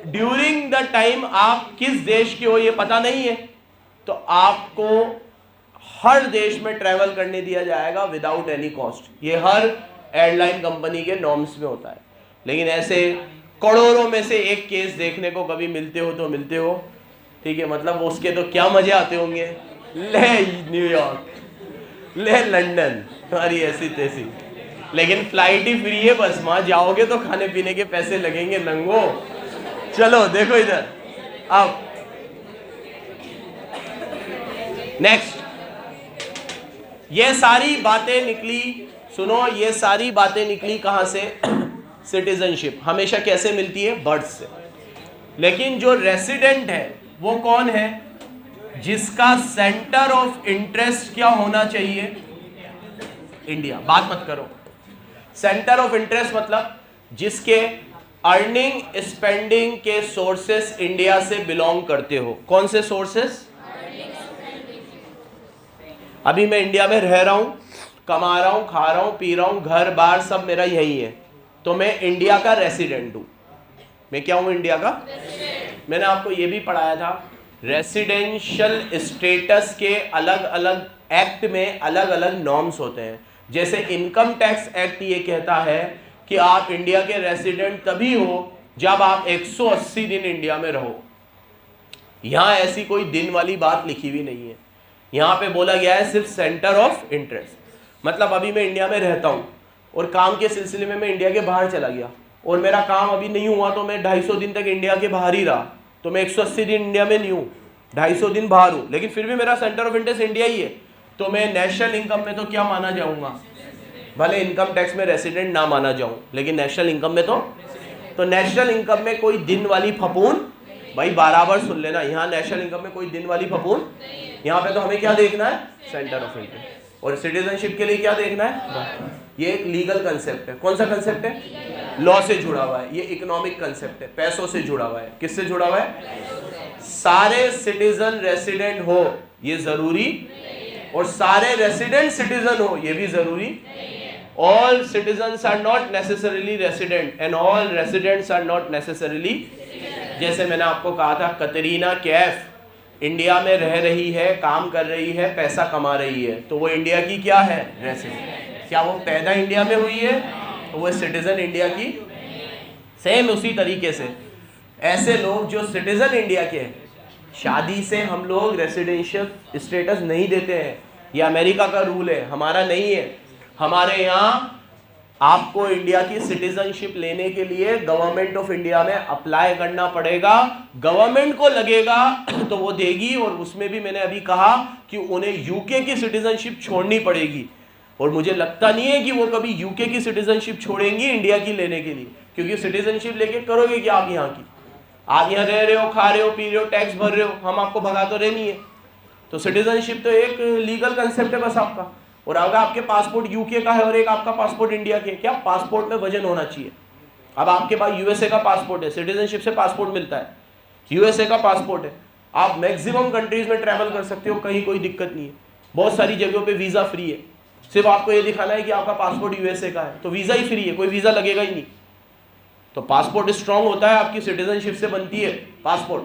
ड्यूरिंग द टाइम आप किस देश के हो ये पता नहीं है, तो आपको हर देश में ट्रैवल करने दिया जाएगा विदाउट एनी कॉस्ट। ये हर एयरलाइन कंपनी के नॉर्म्स में होता है। लेकिन ऐसे करोड़ों में से एक केस देखने को कभी मिलते हो तो मिलते हो, ठीक है। मतलब उसके तो क्या मजे आते होंगे, ले न्यूयॉर्क, ले लंदन, तुम्हारी ऐसी तैसी, लेकिन फ्लाइट ही फ्री है, बस वहां जाओगे तो खाने पीने के पैसे लगेंगे नंगो। चलो देखो इधर, अब नेक्स्ट, ये सारी बातें निकली, सुनो, ये सारी बातें निकली कहां से? सिटीजनशिप हमेशा कैसे मिलती है? बर्थ से। लेकिन जो रेसिडेंट है वो कौन है? जिसका सेंटर ऑफ इंटरेस्ट क्या होना चाहिए? इंडिया। बात मत करो, सेंटर ऑफ इंटरेस्ट मतलब जिसके अर्निंग स्पेंडिंग के सोर्सेस इंडिया से बिलोंग करते हो। कौन से सोर्सेस? अभी मैं इंडिया में रह रहा हूं, कमा रहा हूं, खा रहा हूं, पी रहा हूं, घर बार सब मेरा यही है, तो मैं इंडिया का रेसिडेंट हूं। मैं क्या हूं? इंडिया का। मैंने आपको ये भी पढ़ाया था, रेसिडेंशियल स्टेटस के अलग अलग एक्ट में अलग अलग नॉर्म्स होते हैं। जैसे इनकम टैक्स एक्ट ये कहता है कि आप इंडिया के रेसिडेंट तभी हो जब आप 180 दिन इंडिया में रहो। यहां ऐसी कोई दिन वाली बात लिखी हुई नहीं है, यहां पे बोला गया है सिर्फ सेंटर ऑफ इंटरेस्ट। मतलब अभी मैं इंडिया में रहता हूं और काम के सिलसिले में मैं इंडिया के बाहर चला गया और मेरा काम अभी नहीं हुआ तो मैं 250 दिन तक इंडिया के बाहर ही रहा, तो मैं 180 दिन इंडिया में नहीं हूँ, 250 दिन बाहर हूँ, लेकिन फिर भी मेरा सेंटर ऑफ इंटरेस्ट इंडिया ही है, तो मैं नेशनल इनकम में तो क्या माना जाऊँगा? भले इनकम टैक्स में रेसिडेंट ना माना जाऊँ, लेकिन नेशनल इनकम में तो नेशनल इनकम में कोई दिन वाली फपून, भाई बराबर सुन लेना, यहाँ नेशनल इनकम में कोई दिन वाली फपून, यहाँ पे तो हमें क्या देखना है? Centre of interest. और सिटीजनशिप के लिए क्या देखना है? ये एक लीगल कंसेप्ट है। कौन सा कंसेप्ट है? लॉ से जुड़ा हुआ है। ये इकोनॉमिक कंसेप्ट है, पैसों से जुड़ा हुआ है। किससे जुड़ा हुआ है? सारे सिटीजन रेसिडेंट हो ये जरूरी, और सारे रेसिडेंट सिटीजन हो ये भी जरूरी। All citizens are not necessarily resident and all residents are not necessarily. जैसे मैंने आपको कहा था, कतरीना कैफ इंडिया में रह रही है, काम कर रही है, पैसा कमा रही है, तो वो इंडिया की क्या है? रेसिडेंट। क्या वो पैदा इंडिया में हुई है तो वो सिटीजन इंडिया की? सेम उसी तरीके से ऐसे लोग जो सिटीजन इंडिया के हैं, शादी से हम लोग रेसिडेंशियल स्टेटस नहीं देते हैं। ये अमेरिका का रूल है, हमारा नहीं है। हमारे यहाँ आपको इंडिया की सिटीजनशिप लेने के लिए गवर्नमेंट ऑफ इंडिया में अप्लाई करना पड़ेगा। गवर्नमेंट को लगेगा तो वो देगी, और उसमें भी मैंने अभी कहा कि उन्हें यूके की सिटीजनशिप छोड़नी पड़ेगी, और मुझे लगता नहीं है कि वो कभी यूके की सिटीजनशिप छोड़ेंगी इंडिया की लेने के लिए, क्योंकि सिटीजनशिप लेके करोगे क्या आप यहाँ की? आप यहाँ रह रहे हो, खा रहे हो, पी रहे हो, टैक्स भर रहे हो, हम आपको भगा तो रहे नहीं है। तो सिटीजनशिप तो एक लीगल कंसेप्ट है बस आपका। और अगर आपके पासपोर्ट यूके का है और एक आपका पासपोर्ट इंडिया के, क्या पासपोर्ट में वजन होना चाहिए? अब आपके पास यूएसए का पासपोर्ट है, सिटीजनशिप से पासपोर्ट मिलता है, यूएसए का पासपोर्ट है, आप मैक्सिमम कंट्रीज में ट्रैवल कर सकते हो, कहीं कोई दिक्कत नहीं है, बहुत सारी जगहों पे वीजा फ्री है। सिर्फ आपको ये दिखाना है कि आपका पासपोर्ट यूएसए का है, तो वीज़ा ही फ्री है, कोई वीज़ा लगेगा ही नहीं। तो पासपोर्ट स्ट्रांग होता है, आपकी सिटीजनशिप से बनती है पासपोर्ट।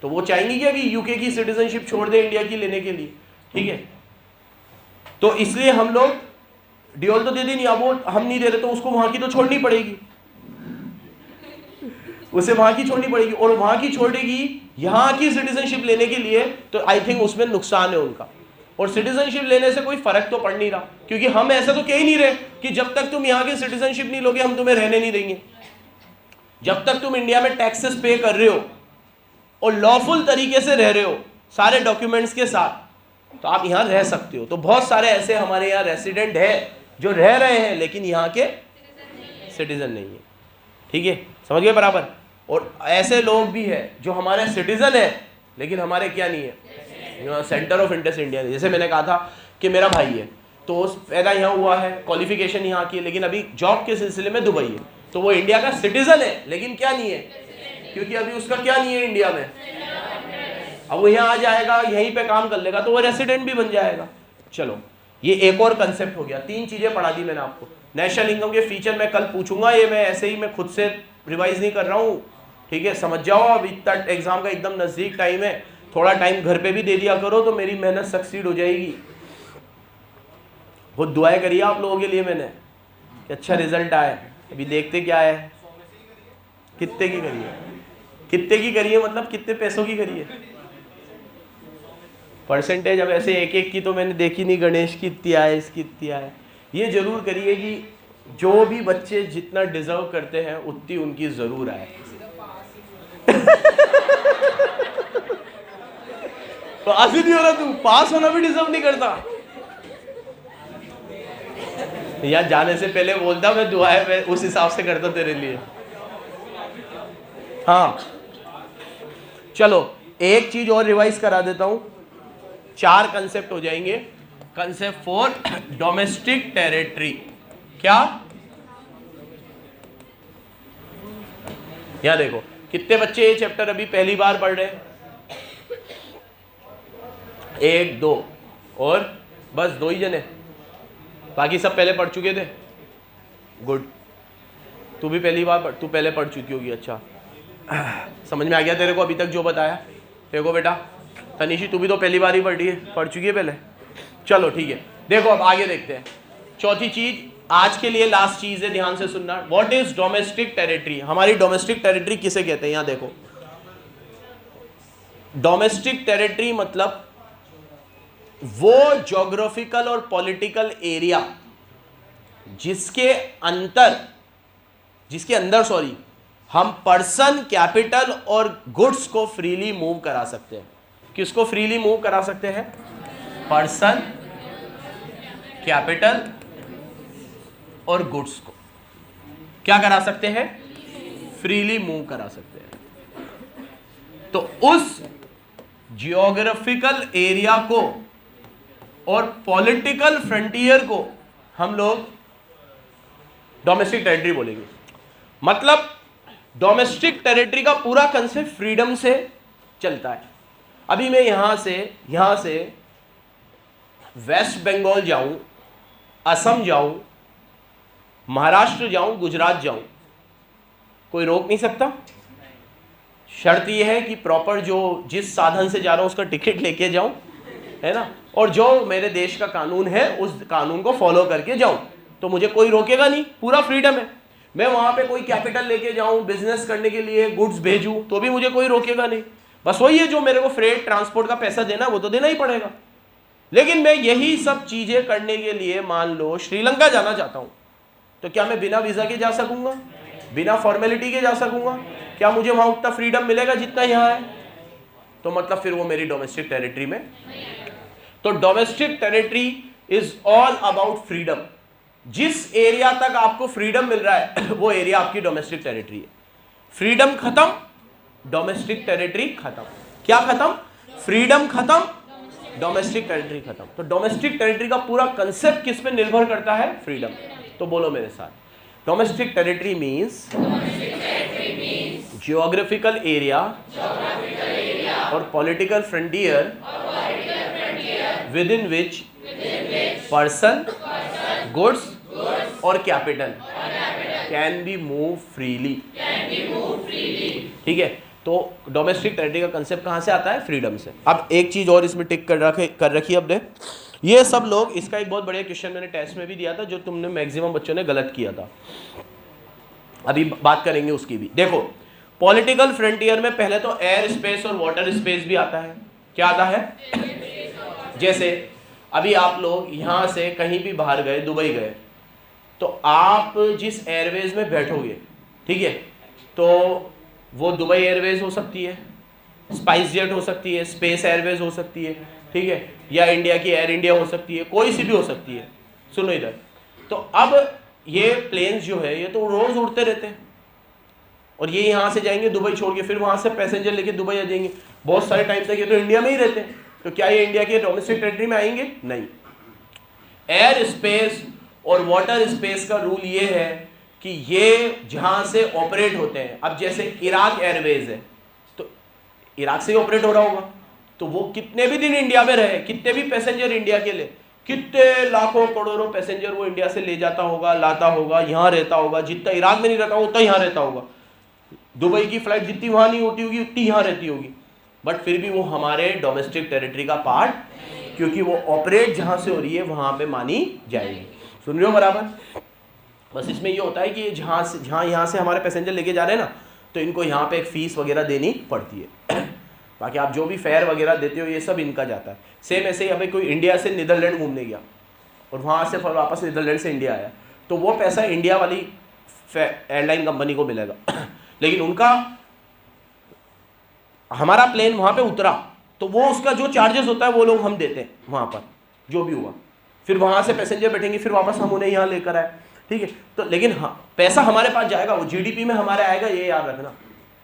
तो वो चाहेंगे कि अभी यूके की सिटीजनशिप छोड़ दे इंडिया की लेने के लिए, ठीक है। तो इसलिए हम लोग ड्यूल तो दे दी नहीं, अब वो हम नहीं दे रहे तो उसको वहां की तो छोड़नी पड़ेगी, उसे वहां की छोड़नी पड़ेगी, और वहां की छोड़ेगी यहाँ की सिटीजनशिप लेने के लिए, तो आई थिंक उसमें नुकसान है उनका। और सिटीजनशिप लेने से कोई फर्क तो पड़ नहीं रहा, क्योंकि हम ऐसा तो कह ही नहीं रहे कि जब तक तुम यहाँ की सिटीजनशिप नहीं लोगे हम तुम्हें रहने नहीं देंगे। जब तक तुम इंडिया में टैक्सेस पे कर रहे हो और लॉफुल तरीके से रह रहे हो सारे डॉक्यूमेंट्स के साथ, तो आप यहाँ रह सकते हो। तो बहुत सारे ऐसे हमारे यहाँ रेसिडेंट है जो रह रहे हैं लेकिन यहाँ के सिटीजन नहीं है, ठीक है, समझ गए बराबर। और ऐसे लोग भी हैं जो हमारे सिटीजन है लेकिन हमारे क्या नहीं है, सेंटर ऑफ इंटरेस्ट इंडिया। जैसे मैंने कहा था कि मेरा भाई है, तो पैदा यहाँ हुआ है, क्वालिफिकेशन यहाँ की है, लेकिन अभी जॉब के सिलसिले में दुबई है, तो वो इंडिया का सिटीजन है लेकिन क्या नहीं है, क्योंकि अभी उसका क्या नहीं है इंडिया में। अब वो यहाँ आ जाएगा, यहीं पे काम कर लेगा, तो वो रेसिडेंट भी बन जाएगा। चलो, ये एक और कंसेप्ट हो गया। 3 चीजें पढ़ा दी मैंने आपको। नेशनल इनकम के फीचर मैं कल पूछूंगा, ये मैं ऐसे ही मैं खुद से रिवाइज नहीं कर रहा हूँ, ठीक है, समझ जाओ। अब इतना एग्जाम का एकदम नजदीक टाइम है, थोड़ा टाइम घर पे भी दे दिया करो तो मेरी मेहनत सक्सीड हो जाएगी। बहुत दुआएं करिए आप लोगों के लिए मैंने कि अच्छा रिजल्ट आए। अभी देखते क्या है, कितने की करिए, कितने की करिए, मतलब कितने पैसों की करिए। परसेंटेज अब ऐसे एक एक की तो मैंने देखी नहीं, गणेश की इतनी आए, इसकी इतनी आए। ये जरूर करिए कि जो भी बच्चे जितना डिजर्व करते हैं उतनी उनकी जरूर आए। पास ही नहीं हो रहा, तू पास होना भी डिजर्व नहीं करता। यार जाने से पहले बोलता मैं दुआएं मैं उस हिसाब से करता तेरे लिए। हाँ चलो, एक चीज और रिवाइज करा देता हूं, 4 कंसेप्ट हो जाएंगे। Concept 4, domestic territory. क्या? यहां देखो कितने बच्चे ये चैप्टर अभी पहली बार पढ़ रहे हैं? 1 2 और बस 2 ही जने, बाकी सब पहले पढ़ चुके थे। गुड, तू भी पहली बार तू पहले पढ़ चुकी होगी। अच्छा, समझ में आ गया तेरे को अभी तक जो बताया? देखो बेटा, तनीशी तू भी तो पहली बार ही पढ़ चुकी है पहले। चलो ठीक है, देखो अब आगे देखते हैं। चौथी चीज आज के लिए लास्ट चीज है, ध्यान से सुनना। What is domestic territory? हमारी डोमेस्टिक टेरिटरी किसे कहते हैं? यहां देखो, डोमेस्टिक टेरिटरी मतलब वो ज्योग्राफिकल और पॉलिटिकल एरिया जिसके अंदर हम पर्सन, कैपिटल और गुड्स को फ्रीली मूव करा सकते हैं। किसको फ्रीली मूव करा सकते हैं? पर्सन, कैपिटल और गुड्स को क्या करा सकते हैं? फ्रीली मूव करा सकते हैं। तो उस जियोग्राफिकल एरिया को और पॉलिटिकल फ्रंटियर को हम लोग डोमेस्टिक टेरिटरी बोलेंगे। मतलब डोमेस्टिक टेरिटरी का पूरा कंसेप्ट फ्रीडम से चलता है। अभी मैं यहां से वेस्ट बंगाल जाऊं, असम जाऊं, महाराष्ट्र जाऊं, गुजरात जाऊं, कोई रोक नहीं सकता। शर्त यह है कि प्रॉपर जिस साधन से जा रहा हूं उसका टिकट लेके जाऊं, है ना, और जो मेरे देश का कानून है उस कानून को फॉलो करके जाऊं, तो मुझे कोई रोकेगा नहीं, पूरा फ्रीडम है। मैं वहां पे कोई कैपिटल लेके जाऊं, बिजनेस करने के लिए गुड्स भेजूं, तो भी मुझे कोई रोकेगा नहीं। बस वही है, जो मेरे को फ्रेट ट्रांसपोर्ट का पैसा देना वो तो देना ही पड़ेगा। लेकिन मैं यही सब चीजें करने के लिए मान लो श्रीलंका जाना चाहता हूं, तो क्या मैं बिना वीजा के जा सकूंगा? बिना फॉर्मेलिटी के जा सकूंगा? क्या मुझे वहां उतना फ्रीडम मिलेगा जितना यहां है? तो मतलब फिर वो मेरी डोमेस्टिक टेरिटरी में। तो domestic territory is all about freedom. जिस एरिया तक आपको फ्रीडम मिल रहा है वो एरिया आपकी डोमेस्टिक टेरिटरी है। फ्रीडम खत्म, डोमेस्टिक टेरिटरी खत्म। क्या खत्म? फ्रीडम खत्म, डोमेस्टिक टेरिटरी खत्म। तो डोमेस्टिक टेरिटरी का पूरा कंसेप्ट किस पे निर्भर करता है? फ्रीडम। तो बोलो मेरे साथ, domestic territory means geographical area और political frontier within which person, goods और capital can be move freely. ठीक है, तो डोमेस्टिक टेरिटरी का कंसेप्ट कहाँ से आता है? फ्रीडम से। अब एक चीज और इसमें टिक कर रखी है अपने, ये सब लोग, इसका एक बहुत बढ़िया क्वेश्चन मैंने टेस्ट में भी दिया था जो तुमने मैक्सिमम बच्चों ने गलत किया था, अभी बात करेंगे उसकी भी। देखो, पॉलिटिकल फ्रंटियर में पहले तो एयर स्पेस और वाटर स्पेस भी आता है। क्या आता है? जैसे अभी आप लोग यहाँ से कहीं भी बाहर गए, दुबई गए, तो आप जिस एयरवेज में बैठोगे, ठीक है, तो वो दुबई एयरवेज हो सकती है, स्पाइस जेट हो सकती है, स्पेस एयरवेज हो सकती है, ठीक है, या इंडिया की एयर इंडिया हो सकती है, कोई सी भी हो सकती है। सुनो इधर, तो अब ये प्लेन्स जो है ये तो रोज उड़ते रहते हैं, और ये यहाँ से जाएंगे दुबई छोड़ के, फिर वहाँ से पैसेंजर लेके दुबई आ जाएंगे, बहुत सारे टाइम तक ये तो इंडिया में ही रहते हैं। तो क्या ये इंडिया के डोमेस्टिक टेरिटरी में आएंगे? नहीं। एयर स्पेस और वाटर स्पेस का रूल ये है कि ये जहाँ से ऑपरेट होते हैं, अब जैसे इराक एयरवेज है तो इराक से ही ऑपरेट हो रहा होगा, तो वो कितने भी दिन इंडिया में रहे, कितने भी पैसेंजर इंडिया के लिए, कितने लाखों करोड़ों पैसेंजर वो इंडिया से ले जाता होगा, लाता होगा, यहाँ रहता होगा, जितना इराक में नहीं रहता उतना यहाँ रहता होगा, दुबई की फ्लाइट जितनी वहाँ नहीं होती होगी उतनी यहाँ रहती होगी, बट फिर भी वो हमारे डोमेस्टिक टेरिटरी का पार्ट, क्योंकि वो ऑपरेट जहाँ से हो रही है वहाँ पे मानी जाएगी। सुन रहे हो बराबर? बस इसमें ये होता है कि जहाँ यहाँ से हमारे पैसेंजर लेके जा रहे हैं ना, तो इनको यहाँ पे एक फ़ीस वगैरह देनी पड़ती है। बाकी आप जो भी फेयर वगैरह देते हो ये सब इनका जाता है। सेम ऐसे ही अभी कोई इंडिया से नीदरलैंड घूमने गया और वहाँ से फिर वापस नीदरलैंड से इंडिया आया, तो वो पैसा इंडिया वाली एयरलाइन कंपनी को मिलेगा, लेकिन उनका, हमारा प्लेन वहाँ पे उतरा तो वो उसका जो चार्जेस होता है वो लोग हम देते हैं वहाँ पर, जो भी हुआ, फिर वहाँ से पैसेंजर बैठेंगे, फिर वापस हम उन्हें यहाँ लेकर आए, ठीक है। तो लेकिन हाँ, पैसा हमारे पास जाएगा, वो जीडीपी में हमारे आएगा, ये याद रखना,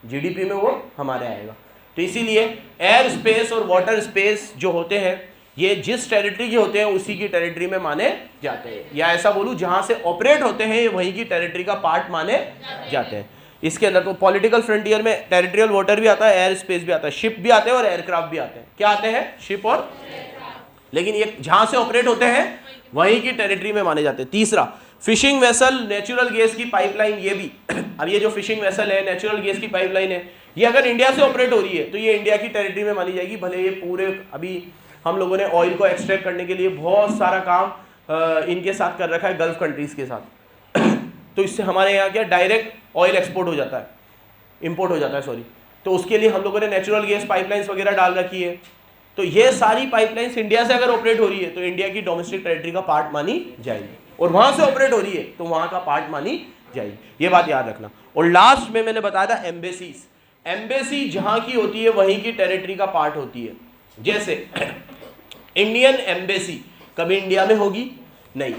जीडीपी में वो हमारे आएगा। तो इसीलिए एयर स्पेस और वाटर स्पेस जो होते हैं ये जिस टेरिटरी के होते हैं उसी की टेरिटरी में माने जाते हैं, या ऐसा बोलूँ जहाँ से ऑपरेट होते हैं ये वहीं की टेरिटरी का पार्ट माने जाते हैं। इसके अंदर तो पॉलिटिकल फ्रंटियर में टेरिटरियल वाटर भी आता है, एयर स्पेस भी आता है, शिप भी आते हैं और एयरक्राफ्ट भी आते हैं। क्या आते हैं? शिप और, लेकिन ये जहाँ से ऑपरेट होते हैं वहीं की टेरिटरी में माने जाते हैं। तीसरा, फिशिंग वेसल, नेचुरल गैस की पाइपलाइन, ये भी अब ये जो फिशिंग वेसल है, नेचुरल गैस की पाइपलाइन है, ये अगर इंडिया से ऑपरेट हो रही है तो ये इंडिया की टेरिटरी में मानी जाएगी, भले ये पूरे, अभी हम लोगों ने ऑयल को एक्सट्रैक्ट करने के लिए बहुत सारा काम इनके साथ कर रखा है, गल्फ कंट्रीज के साथ। तो इससे हमारे यहाँ क्या डायरेक्ट ऑयल एक्सपोर्ट हो जाता है, इंपोर्ट हो जाता है सॉरी, तो उसके लिए हम लोगों ने नेचुरल गैस पाइपलाइंस वगैरह डाल रखी है। तो ये सारी पाइपलाइंस इंडिया से अगर ऑपरेट हो रही है तो इंडिया की डोमेस्टिक टेरिटरी का पार्ट मानी जाएगी, और वहाँ से ऑपरेट हो रही है तो वहाँ का पार्ट मानी जाएगी, ये बात याद रखना। और लास्ट में मैंने बताया था एम्बेसीज, एम्बेसी जहाँ की होती है वहीं की टेरिटरी का पार्ट होती है। जैसे इंडियन एम्बेसी कभी इंडिया में होगी नहीं,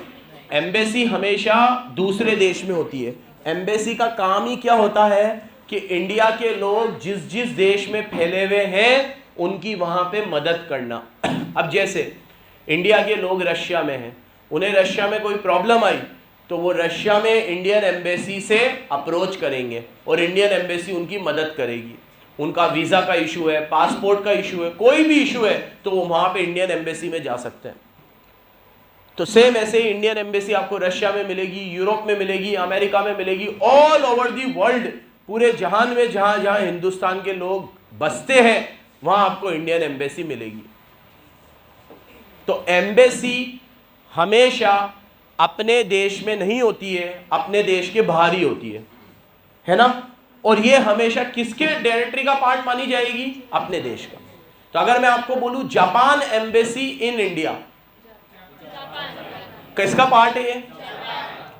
एम्बेसी हमेशा दूसरे देश में होती है। एम्बेसी का काम ही क्या होता है कि इंडिया के लोग जिस जिस देश में फैले हुए हैं उनकी वहाँ पे मदद करना। अब जैसे इंडिया के लोग रशिया में हैं, उन्हें रशिया में कोई प्रॉब्लम आई तो वो रशिया में इंडियन एम्बेसी से अप्रोच करेंगे और इंडियन एम्बेसी उनकी मदद करेगी। उनका वीज़ा का इशू है, पासपोर्ट का इशू है, कोई भी इशू है तो वो वहाँ पे इंडियन एम्बेसी में जा सकते हैं। तो सेम ऐसे ही इंडियन एम्बेसी आपको रशिया में मिलेगी, यूरोप में मिलेगी, अमेरिका में मिलेगी, ऑल ओवर दी वर्ल्ड, पूरे जहान में जहाँ जहाँ हिंदुस्तान के लोग बसते हैं वहाँ आपको इंडियन एम्बेसी मिलेगी। तो एम्बेसी हमेशा अपने देश में नहीं होती है, अपने देश के बाहर ही होती है ना। और ये हमेशा किसके टेरिटरी का पार्ट मानी जाएगी? अपने देश का। तो अगर मैं आपको बोलूं जापान एम्बेसी इन इंडिया, किसका पार्ट है ये?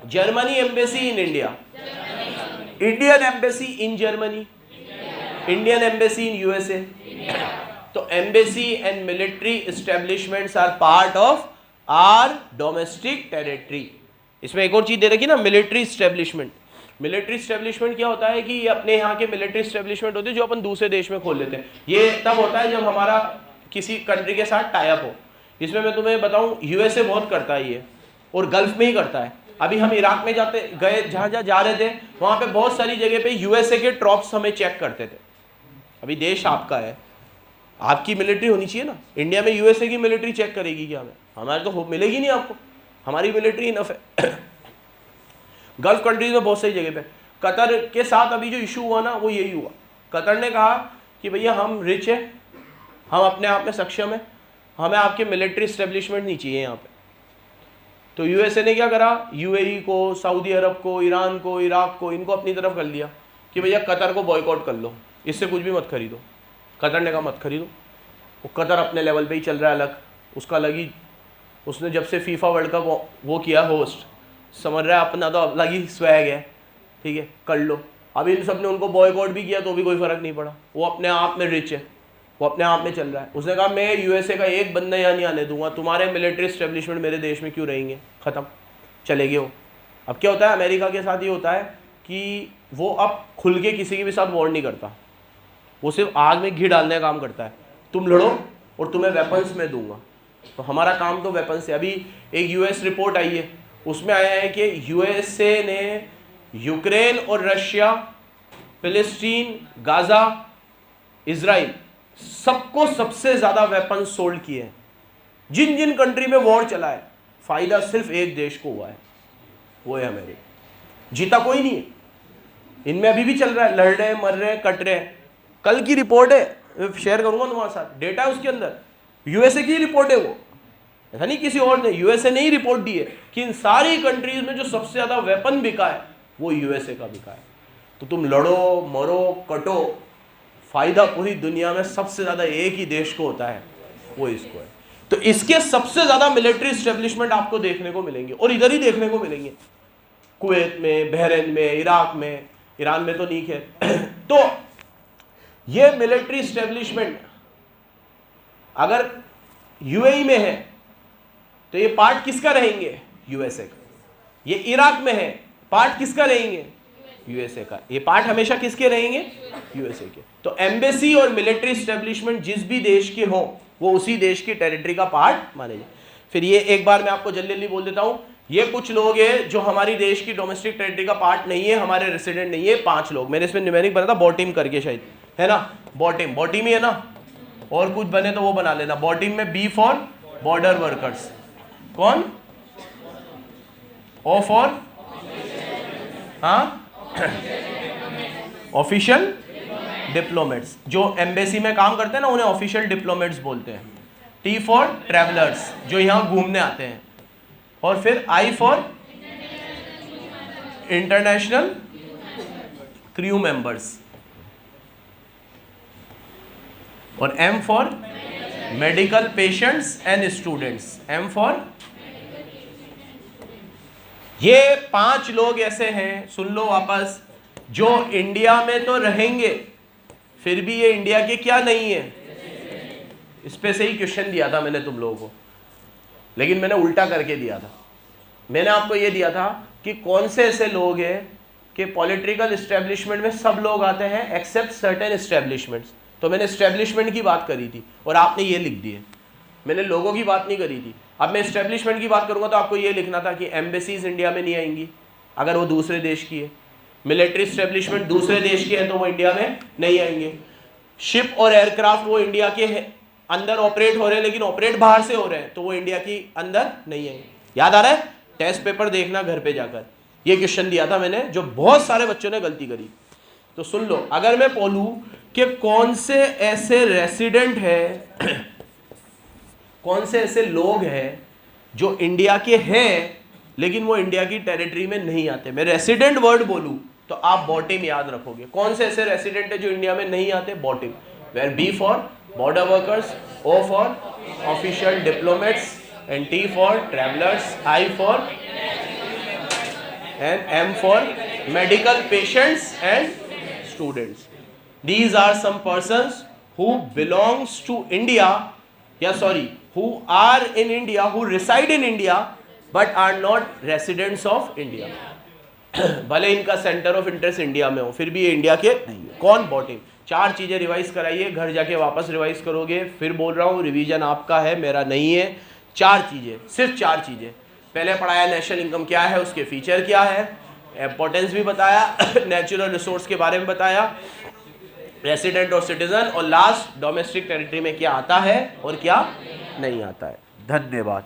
Germany embassy in India, Indian embassy in Germany, Indian embassy in USA. तो embassy and military establishments are part of our domestic territory. इसमें एक और चीज दे रखी ना, मिलिट्री एस्टेब्लिशमेंट। मिलिट्री एस्टेब्लिशमेंट क्या होता है कि ये अपने यहाँ के मिलिट्री एस्टेब्लिशमेंट होते हैं जो अपन दूसरे देश में खोल लेते हैं। ये तब होता है जब हमारा किसी कंट्री के साथ टाई अप हो। इसमें मैं तुम्हें बताऊं यूएसए बहुत करता है ये, और गल्फ में ही करता है। अभी हम इराक में जाते गए, जहाँ जहाँ जा रहे थे वहाँ पे बहुत सारी जगह पे यूएसए के ट्रॉप्स हमें चेक करते थे। अभी देश आपका है, आपकी मिलिट्री होनी चाहिए ना। इंडिया में यूएसए की मिलिट्री चेक करेगी क्या? हमें हमारे तो मिलेगी नहीं आपको, हमारी मिलिट्री इनफ है। गल्फ कंट्रीज में बहुत सही जगह पे, कतर के साथ अभी जो इशू हुआ ना वो यही हुआ। कतर ने कहा कि भैया हम रिच है, हम अपने आप में सक्षम है, हमें आपके मिलिट्री इस्टेब्लिशमेंट नहीं चाहिए यहाँ पे। तो यूएसए ने क्या करा, यूएई को, सऊदी अरब को, ईरान को, इराक को, इनको अपनी तरफ कर लिया कि भैया कतर को बॉयकॉट कर लो, इससे कुछ भी मत खरीदो। कतर ने कहा मत खरीदो। वो कतर अपने लेवल पे ही चल रहा है अलग, उसका अलग ही, उसने जब से फीफा वर्ल्ड कप वो किया होस्ट, समझ रहा है अपना तो अलग ही स्वैग है, ठीक है कर लो। अभी इन सब ने उनको बॉयकॉट भी किया तो भी कोई फ़र्क नहीं पड़ा, वो अपने आप में रिच है, वो अपने आप में चल रहा है। उसने कहा मैं यूएसए का एक बंदा यहाँ नहीं आने दूंगा, तुम्हारे मिलिट्री इस्टेब्लिशमेंट मेरे देश में क्यों रहेंगे, ख़त्म, चले गए वो। अब क्या होता है अमेरिका के साथ, ये होता है कि वो अब खुल के किसी के भी साथ वॉर नहीं करता, वो सिर्फ आग में घी डालने का काम करता है, तुम लड़ो और तुम्हें वेपन्स मैं दूंगा। तो हमारा काम तो वेपन्स है। अभी एक यूएस रिपोर्ट आई है, उसमें आया है कि यूएसए ने यूक्रेन और रशिया, फिलिस्तीन, गाजा, इजराइल सबको सबसे ज़्यादा वेपन सोल्ड किए हैं। जिन जिन कंट्री में वॉर चला है फ़ायदा सिर्फ एक देश को हुआ है, वो है अमेरिका। जीता कोई नहीं है, इनमें अभी भी चल रहा है, लड़ रहे हैं, मर रहे हैं, कट रहे हैं। कल की रिपोर्ट है, शेयर करूंगा तुम्हारे साथ, डेटा है उसके अंदर, यूएसए की रिपोर्ट है वो, ऐसा नहीं किसी और ने, यूएसए ने ही रिपोर्ट दी है कि इन सारी कंट्रीज में जो सबसे ज़्यादा वेपन बिका है वो यूएसए का बिका है। तो तुम लड़ो, मरो, कटो, फायदा पूरी दुनिया में सबसे ज़्यादा एक ही देश को होता है, वो इसको है। तो इसके सबसे ज़्यादा मिलिट्री इस्टेब्लिशमेंट आपको देखने को मिलेंगे, और इधर ही देखने को मिलेंगे, कुवैत में, बहरीन में, इराक में, ईरान में तो नहीं है। तो ये मिलिट्री इस्टेब्लिशमेंट अगर यूएई में है तो ये पार्ट किसका रहेंगे, यूएसए का। ये इराक में है, पार्ट किसका रहेंगे, यूएसए का। ये पार्ट हमेशा किसके रहेंगे, यूएसए के। तो एम्बेसी और मिलिट्री इस्टेब्लिशमेंट जिस भी देश के हों वो उसी देश की टेरिटरी का पार्ट माने जाए। फिर ये एक बार मैं आपको जल्दी जल्दी बोल देता हूं, ये कुछ लोग हैं जो हमारी देश की डोमेस्टिक टेरिटरी का पार्ट नहीं है, हमारे रेसिडेंट नहीं है, 5 लोग। मैंने इसमें न्यूमेरिक बना था बॉटिम करके, शायद है ना, बॉटिम ही है ना, और कुछ बने तो वो बना लेना। बॉटिम में बी फॉर बॉर्डर वर्कर्स, कौन, ओ फॉर ऑफिशियल डिप्लोमेट्स, जो एम्बेसी में काम करते हैं ना उन्हें ऑफिशियल डिप्लोमेट्स बोलते हैं। टी फॉर ट्रैवलर्स, जो यहाँ घूमने आते हैं, और फिर I for international crew members, और M for medical patients and students, M for. ये 5 लोग ऐसे हैं, सुन लो वापस, जो इंडिया में तो रहेंगे फिर भी ये इंडिया के क्या नहीं है। इस पे से ही क्वेश्चन दिया था मैंने तुम लोगों को, लेकिन मैंने उल्टा करके दिया था। मैंने आपको ये दिया था कि कौन से ऐसे लोग हैं कि पॉलिटिकल इस्टेब्लिशमेंट में सब लोग आते हैं एक्सेप्ट सर्टेन इस्टेब्लिशमेंट्स। तो मैंने इस्टेब्लिशमेंट की बात करी थी और आपने ये लिख दिए, मैंने लोगों की बात नहीं करी थी। अब मैं इस्टेब्लिशमेंट की बात करूंगा तो आपको ये लिखना था कि एम्बेसीज इंडिया में नहीं आएंगी अगर वो दूसरे देश की है, मिलिट्री इस्टेब्लिशमेंट दूसरे देश के हैं तो वो इंडिया में नहीं आएंगे, शिप और एयरक्राफ्ट वो इंडिया के अंदर ऑपरेट हो रहे हैं लेकिन ऑपरेट बाहर से हो रहे हैं तो वो इंडिया की अंदर नहीं आएंगे। याद आ रहा है, टेस्ट पेपर देखना घर पे जाकर, ये क्वेश्चन दिया था मैंने जो बहुत सारे बच्चों ने गलती करी। तो सुन लो, अगर मैं बोलूं कि कौन से ऐसे रेसिडेंट है, कौन से ऐसे लोग हैं जो इंडिया के हैं लेकिन वो इंडिया की टेरिटरी में नहीं आते, मैं रेसिडेंट वर्ड बोलूं तो आप बॉटिम याद रखोगे। कौन से ऐसे रेसिडेंट है जो इंडिया में नहीं आते, बॉटिम, where B for border workers, O for official diplomats, and T for travellers, I for and M for medical patients and students. These are some persons who belongs to India, who are in India, who reside in India but are not residents of India. भले इनका centre of interest India में हो फिर भी ये India के नहीं है। कौन, बॉटिम। 4 चीज़ें रिवाइज कराइए, घर जाके वापस रिवाइज करोगे। फिर बोल रहा हूँ रिवीजन आपका है, मेरा नहीं है। 4 चीज़ें, सिर्फ 4 चीज़ें। पहले पढ़ाया नेशनल इनकम क्या है, उसके फीचर क्या है, इम्पोर्टेंस भी बताया, नेचुरल रिसोर्स के बारे में बताया, रेसिडेंट और सिटीजन, और लास्ट डोमेस्टिक टेरिटरी में क्या आता है और क्या नहीं आता है। धन्यवाद।